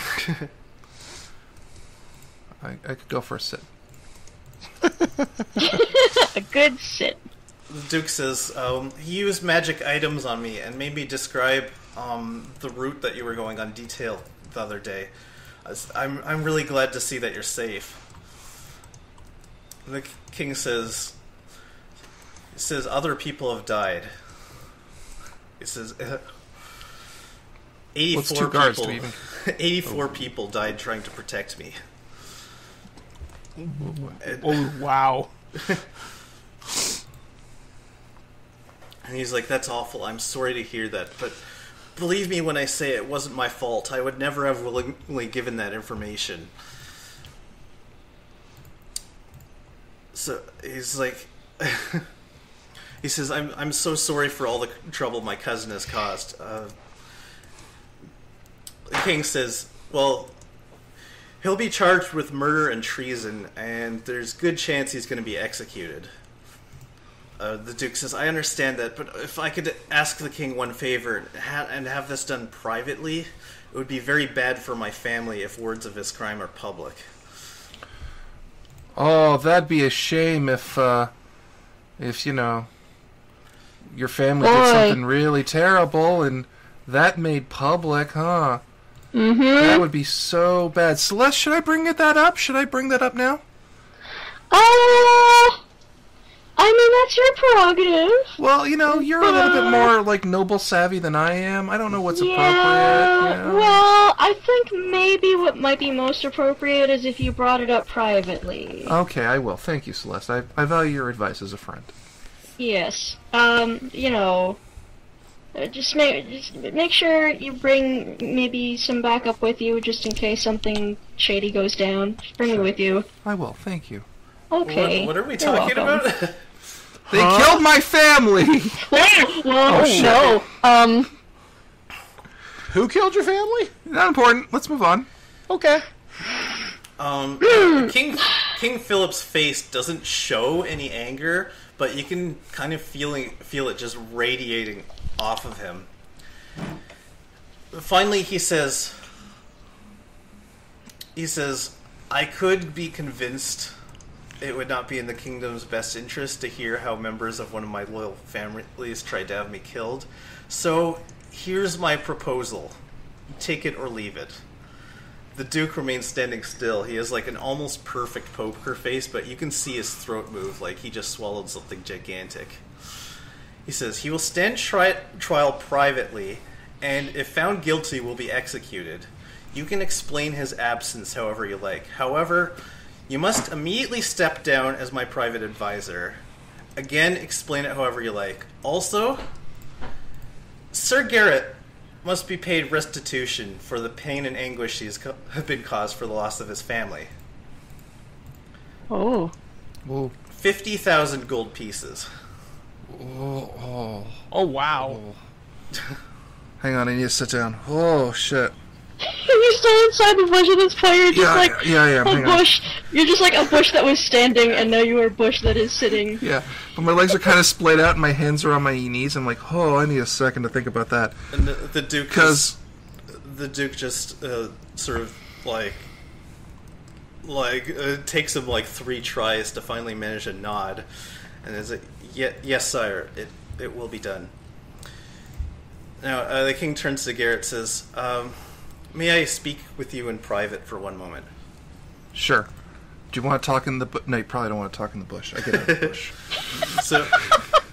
I could go for a sit. A good sit. The Duke says, he used magic items on me and made me describe the route that you were going on detail the other day. I'm really glad to see that you're safe. The king says, other people have died. It says 84 people. 84 people died trying to protect me. Oh, wow. And he's like, that's awful. I'm sorry to hear that, but believe me when I say it wasn't my fault. I would never have willingly given that information. So he's like, he says, I'm so sorry for all the trouble my cousin has caused. The king says, well, he'll be charged with murder and treason, and there's good chance he's going to be executed. The Duke says, I understand that, but if I could ask the king one favor and have this done privately, it would be very bad for my family if words of his crime are public. Oh, that'd be a shame if you know, your family did something really terrible and that made public, huh? Mm-hmm. That would be so bad. Celeste, should I bring that up? Should I bring that up now? I mean, that's your prerogative. Well, you know, you're a little bit more, like, noble savvy than I am. I don't know what's appropriate. Yeah. Well, I think maybe what might be most appropriate is if you brought it up privately. Okay, I will. Thank you, Celeste. I value your advice as a friend. Yes. You know, just make sure you bring maybe some backup with you, just in case something shady goes down. Just bring it with you. I will. Thank you. Okay. What are we talking about? They killed my family! Whoa, no. Who killed your family? Not important. Let's move on. Okay. King Philip's face doesn't show any anger, but you can kind of feel it just radiating off of him. Finally, he says, I could be convinced it would not be in the kingdom's best interest to hear how members of one of my loyal families tried to have me killed. So, here's my proposal. Take it or leave it. The Duke remains standing still. He has like an almost perfect poker face, but you can see his throat move like he just swallowed something gigantic. He says, he will stand trial privately, and if found guilty, will be executed. You can explain his absence however you like. However, you must immediately step down as my private advisor. Again, explain it however you like. Also, Sir Garrett must be paid restitution for the pain and anguish he has been caused for the loss of his family. Oh. Whoa. 50,000 gold pieces. Oh, wow. Oh. Hang on, I need to sit down. Oh, shit. You're still inside the bush at this point. You're just a bush. You're just like a bush that was standing, and now you are a bush that is sitting. Yeah, but my legs are kind of splayed out, and my hands are on my knees. I'm like, oh, I need a second to think about that. And the Duke, just sort of takes him like 3 tries to finally manage a nod, and is like, yes, sire, it will be done. Now the king turns to Garrett, and says, may I speak with you in private for one moment? Sure. Do you want to talk in the bush? No, you probably don't want to talk in the bush. I get out of the bush.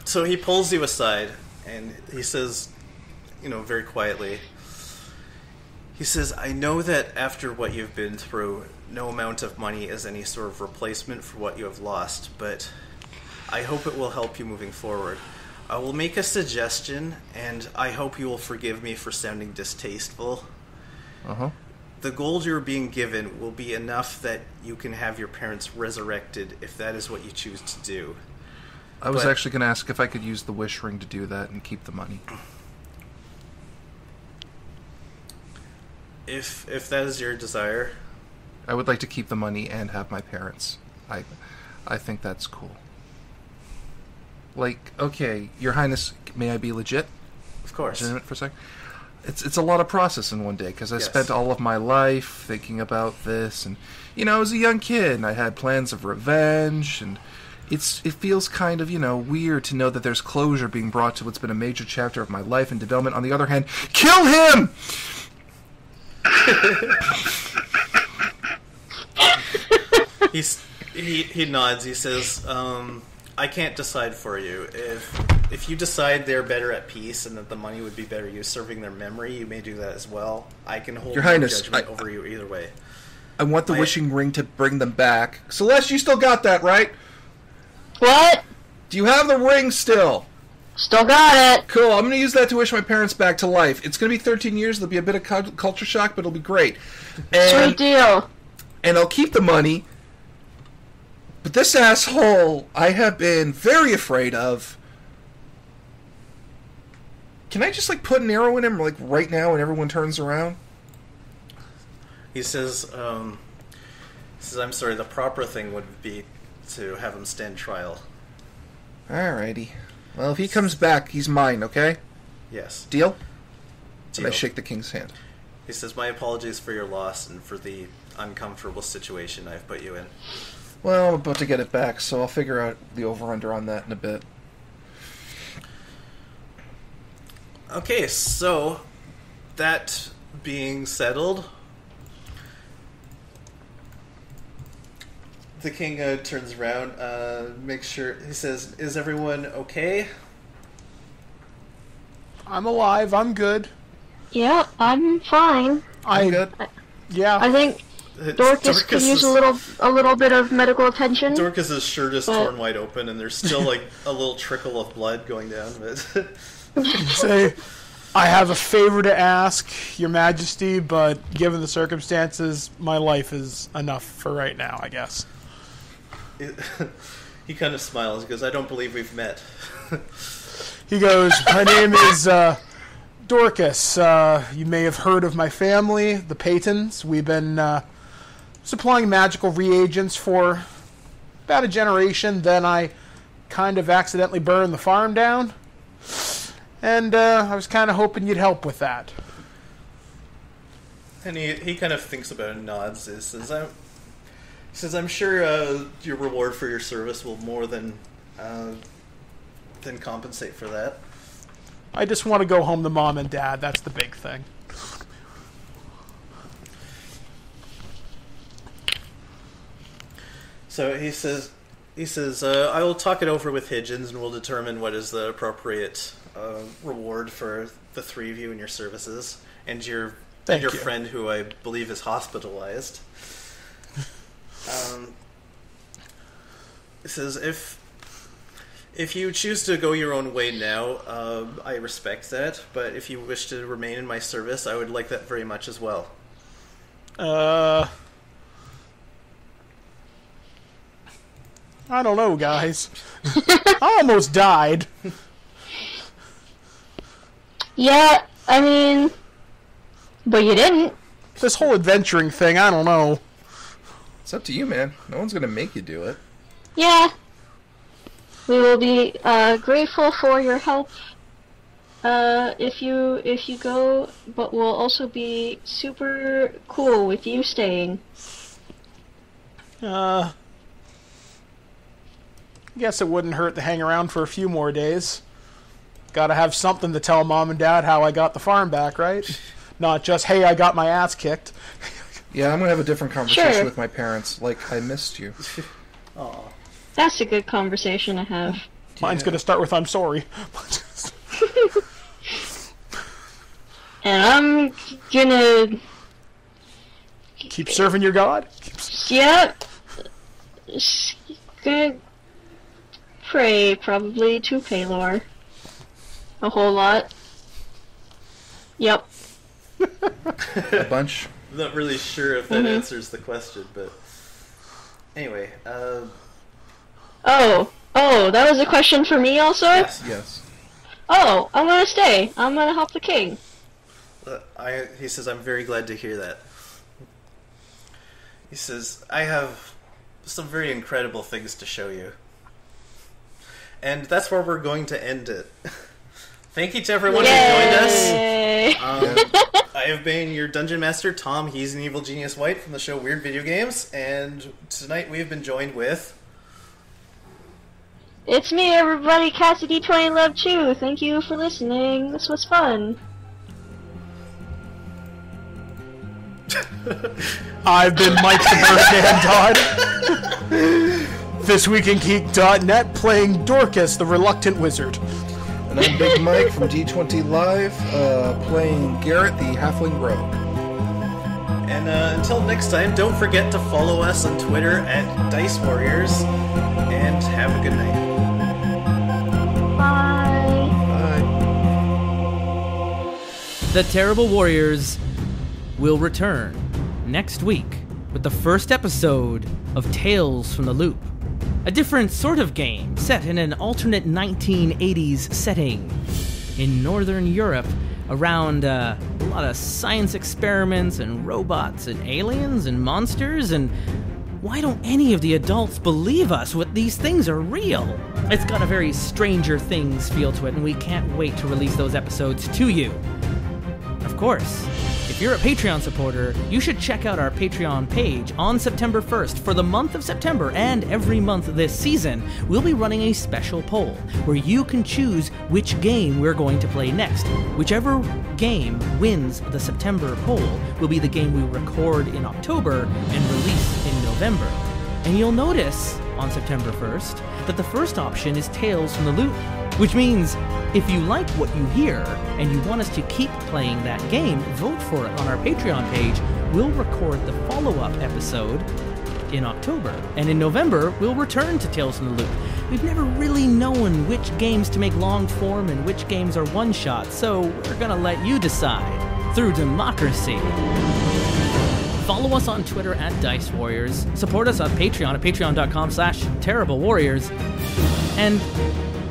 So he pulls you aside, and he says, very quietly, he says, I know that after what you've been through, no amount of money is any sort of replacement for what you have lost, but I hope it will help you moving forward. I will make a suggestion, and I hope you will forgive me for sounding distasteful. Uh-huh. The gold you're being given will be enough that you can have your parents resurrected if that is what you choose to do. I was actually going to ask if I could use the wish ring to do that and keep the money. If that is your desire. I would like to keep the money and have my parents. I think that's cool. Like, okay, Your Highness, may I be legit? Of course. Legitimate for a second? It's a lot of process in one day, because I spent all of my life thinking about this, and, I was a young kid, and I had plans of revenge, and it feels kind of, weird to know that there's closure being brought to what's been a major chapter of my life and development. On the other hand, kill him! He nods, he says, I can't decide for you. If you decide they're better at peace and that the money would be better used serving their memory, you may do that as well. I can hold Your Highness, judgment over you either way. I want the wishing ring to bring them back. Celeste, you still got that, right? What? Do you have the ring still? Still got it. Cool. I'm going to use that to wish my parents back to life. It's going to be 13 years. There'll be a bit of culture shock, but it'll be great. Sweet deal. And I'll keep the money. But this asshole I have been very afraid of. Can I just, like, put an arrow in him, like, right now when everyone turns around? He says, I'm sorry, the proper thing would be to have him stand trial. Alrighty. Well, if he comes back, he's mine, okay? Yes. Deal? Deal. And I shake the king's hand. He says, my apologies for your loss and for the uncomfortable situation I've put you in. Well, I'm about to get it back, so I'll figure out the over-under on that in a bit. Okay, so that being settled, the king turns around, makes sure, he says, is everyone okay? I'm alive, I'm good. Yeah, I'm fine. I'm good. Yeah. I think Dorcas could use a little bit of medical attention. Dorcas's shirt is torn wide open, and there's still like a little trickle of blood going down. But say, I have a favor to ask, Your Majesty, but given the circumstances, my life is enough for right now, I guess. He kind of smiles. He goes, "I don't believe we've met." He goes, "My name is Dorcas. You may have heard of my family, the Paytons. We've been supplying magical reagents for about a generation. Then I kind of accidentally burned the farm down. And I was kind of hoping you'd help with that." And he kind of thinks about it and nods. He says, I'm sure your reward for your service will more than compensate for that. I just want to go home to Mom and Dad. That's the big thing. So he says, I will talk it over with Higgins and we'll determine what is the appropriate reward for the three of you and your services and your friend who I believe is hospitalized. He says, if you choose to go your own way now, I respect that, but if you wish to remain in my service, I would like that very much as well. I don't know, guys. I almost died. Yeah, I mean, but you didn't. This whole adventuring thing, I don't know. It's up to you, man. No one's gonna make you do it. Yeah. We will be grateful for your help if you go, but we'll also be super cool with you staying. Guess it wouldn't hurt to hang around for a few more days. Gotta have something to tell Mom and Dad how I got the farm back, right? Not just, hey, I got my ass kicked. Yeah, I'm gonna have a different conversation with my parents. Like, I missed you. Aw. That's a good conversation to have. Mine's gonna start with, I'm sorry. And I'm gonna... Keep serving your god? Yep. Gonna pray, probably, to Paylor. A whole lot. Yep. A bunch. I'm not really sure if that answers the question, but... Anyway, Oh, that was a question for me also? Yes. Oh, I'm gonna stay. I'm gonna help the king. He says, I'm very glad to hear that. He says, I have some very incredible things to show you. And that's where we're going to end it. Thank you to everyone who joined us. I have been your Dungeon Master, Tom. He's an evil genius white from the show Weird Video Games. And tonight we have been joined with... It's me, everybody, Cassie D20 Love Chew. Thank you for listening. This was fun. I've been Mike the Birdman Dodd. This week in Geek.net, playing Dorcas, the Reluctant Wizard. And I'm Big Mike from D20 Live, playing Garrett, the Halfling Rogue. And until next time, don't forget to follow us on Twitter at Dice Warriors, and have a good night. Bye. Bye. The Terrible Warriors will return next week with the first episode of Tales from the Loop. A different sort of game, set in an alternate 1980s setting in Northern Europe, around a lot of science experiments and robots and aliens and monsters, and why don't any of the adults believe us what these things are real? It's got a very Stranger Things feel to it, and we can't wait to release those episodes to you. Of course, if you're a Patreon supporter, you should check out our Patreon page on September 1st. For the month of September and every month this season, we'll be running a special poll where you can choose which game we're going to play next. Whichever game wins the September poll will be the game we record in October and release in November. And you'll notice on September 1st that the first option is Tales from the Loop, which means if you like what you hear and you want us to keep playing that game, vote for it on our Patreon page. We'll record the follow-up episode in October, and in November we'll return to Tales from the Loop. We've never really known which games to make long form and which games are one-shot, so we're gonna let you decide through democracy. Follow us on Twitter at Dice Warriors. Support us on Patreon at patreon.com/terriblewarriors. And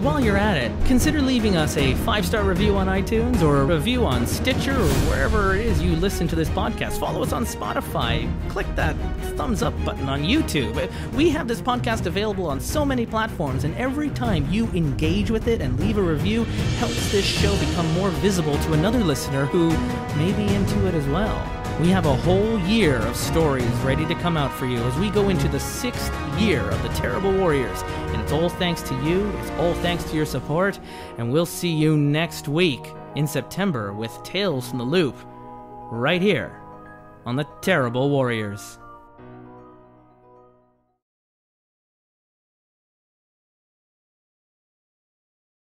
while you're at it, consider leaving us a 5-star review on iTunes or a review on Stitcher or wherever it is you listen to this podcast. Follow us on Spotify. Click that thumbs up button on YouTube. We have this podcast available on so many platforms, and every time you engage with it and leave a review helps this show become more visible to another listener who may be into it as well. We have a whole year of stories ready to come out for you as we go into the 6th year of the Terrible Warriors. And it's all thanks to you, it's all thanks to your support, and we'll see you next week in September with Tales from the Loop, right here on the Terrible Warriors.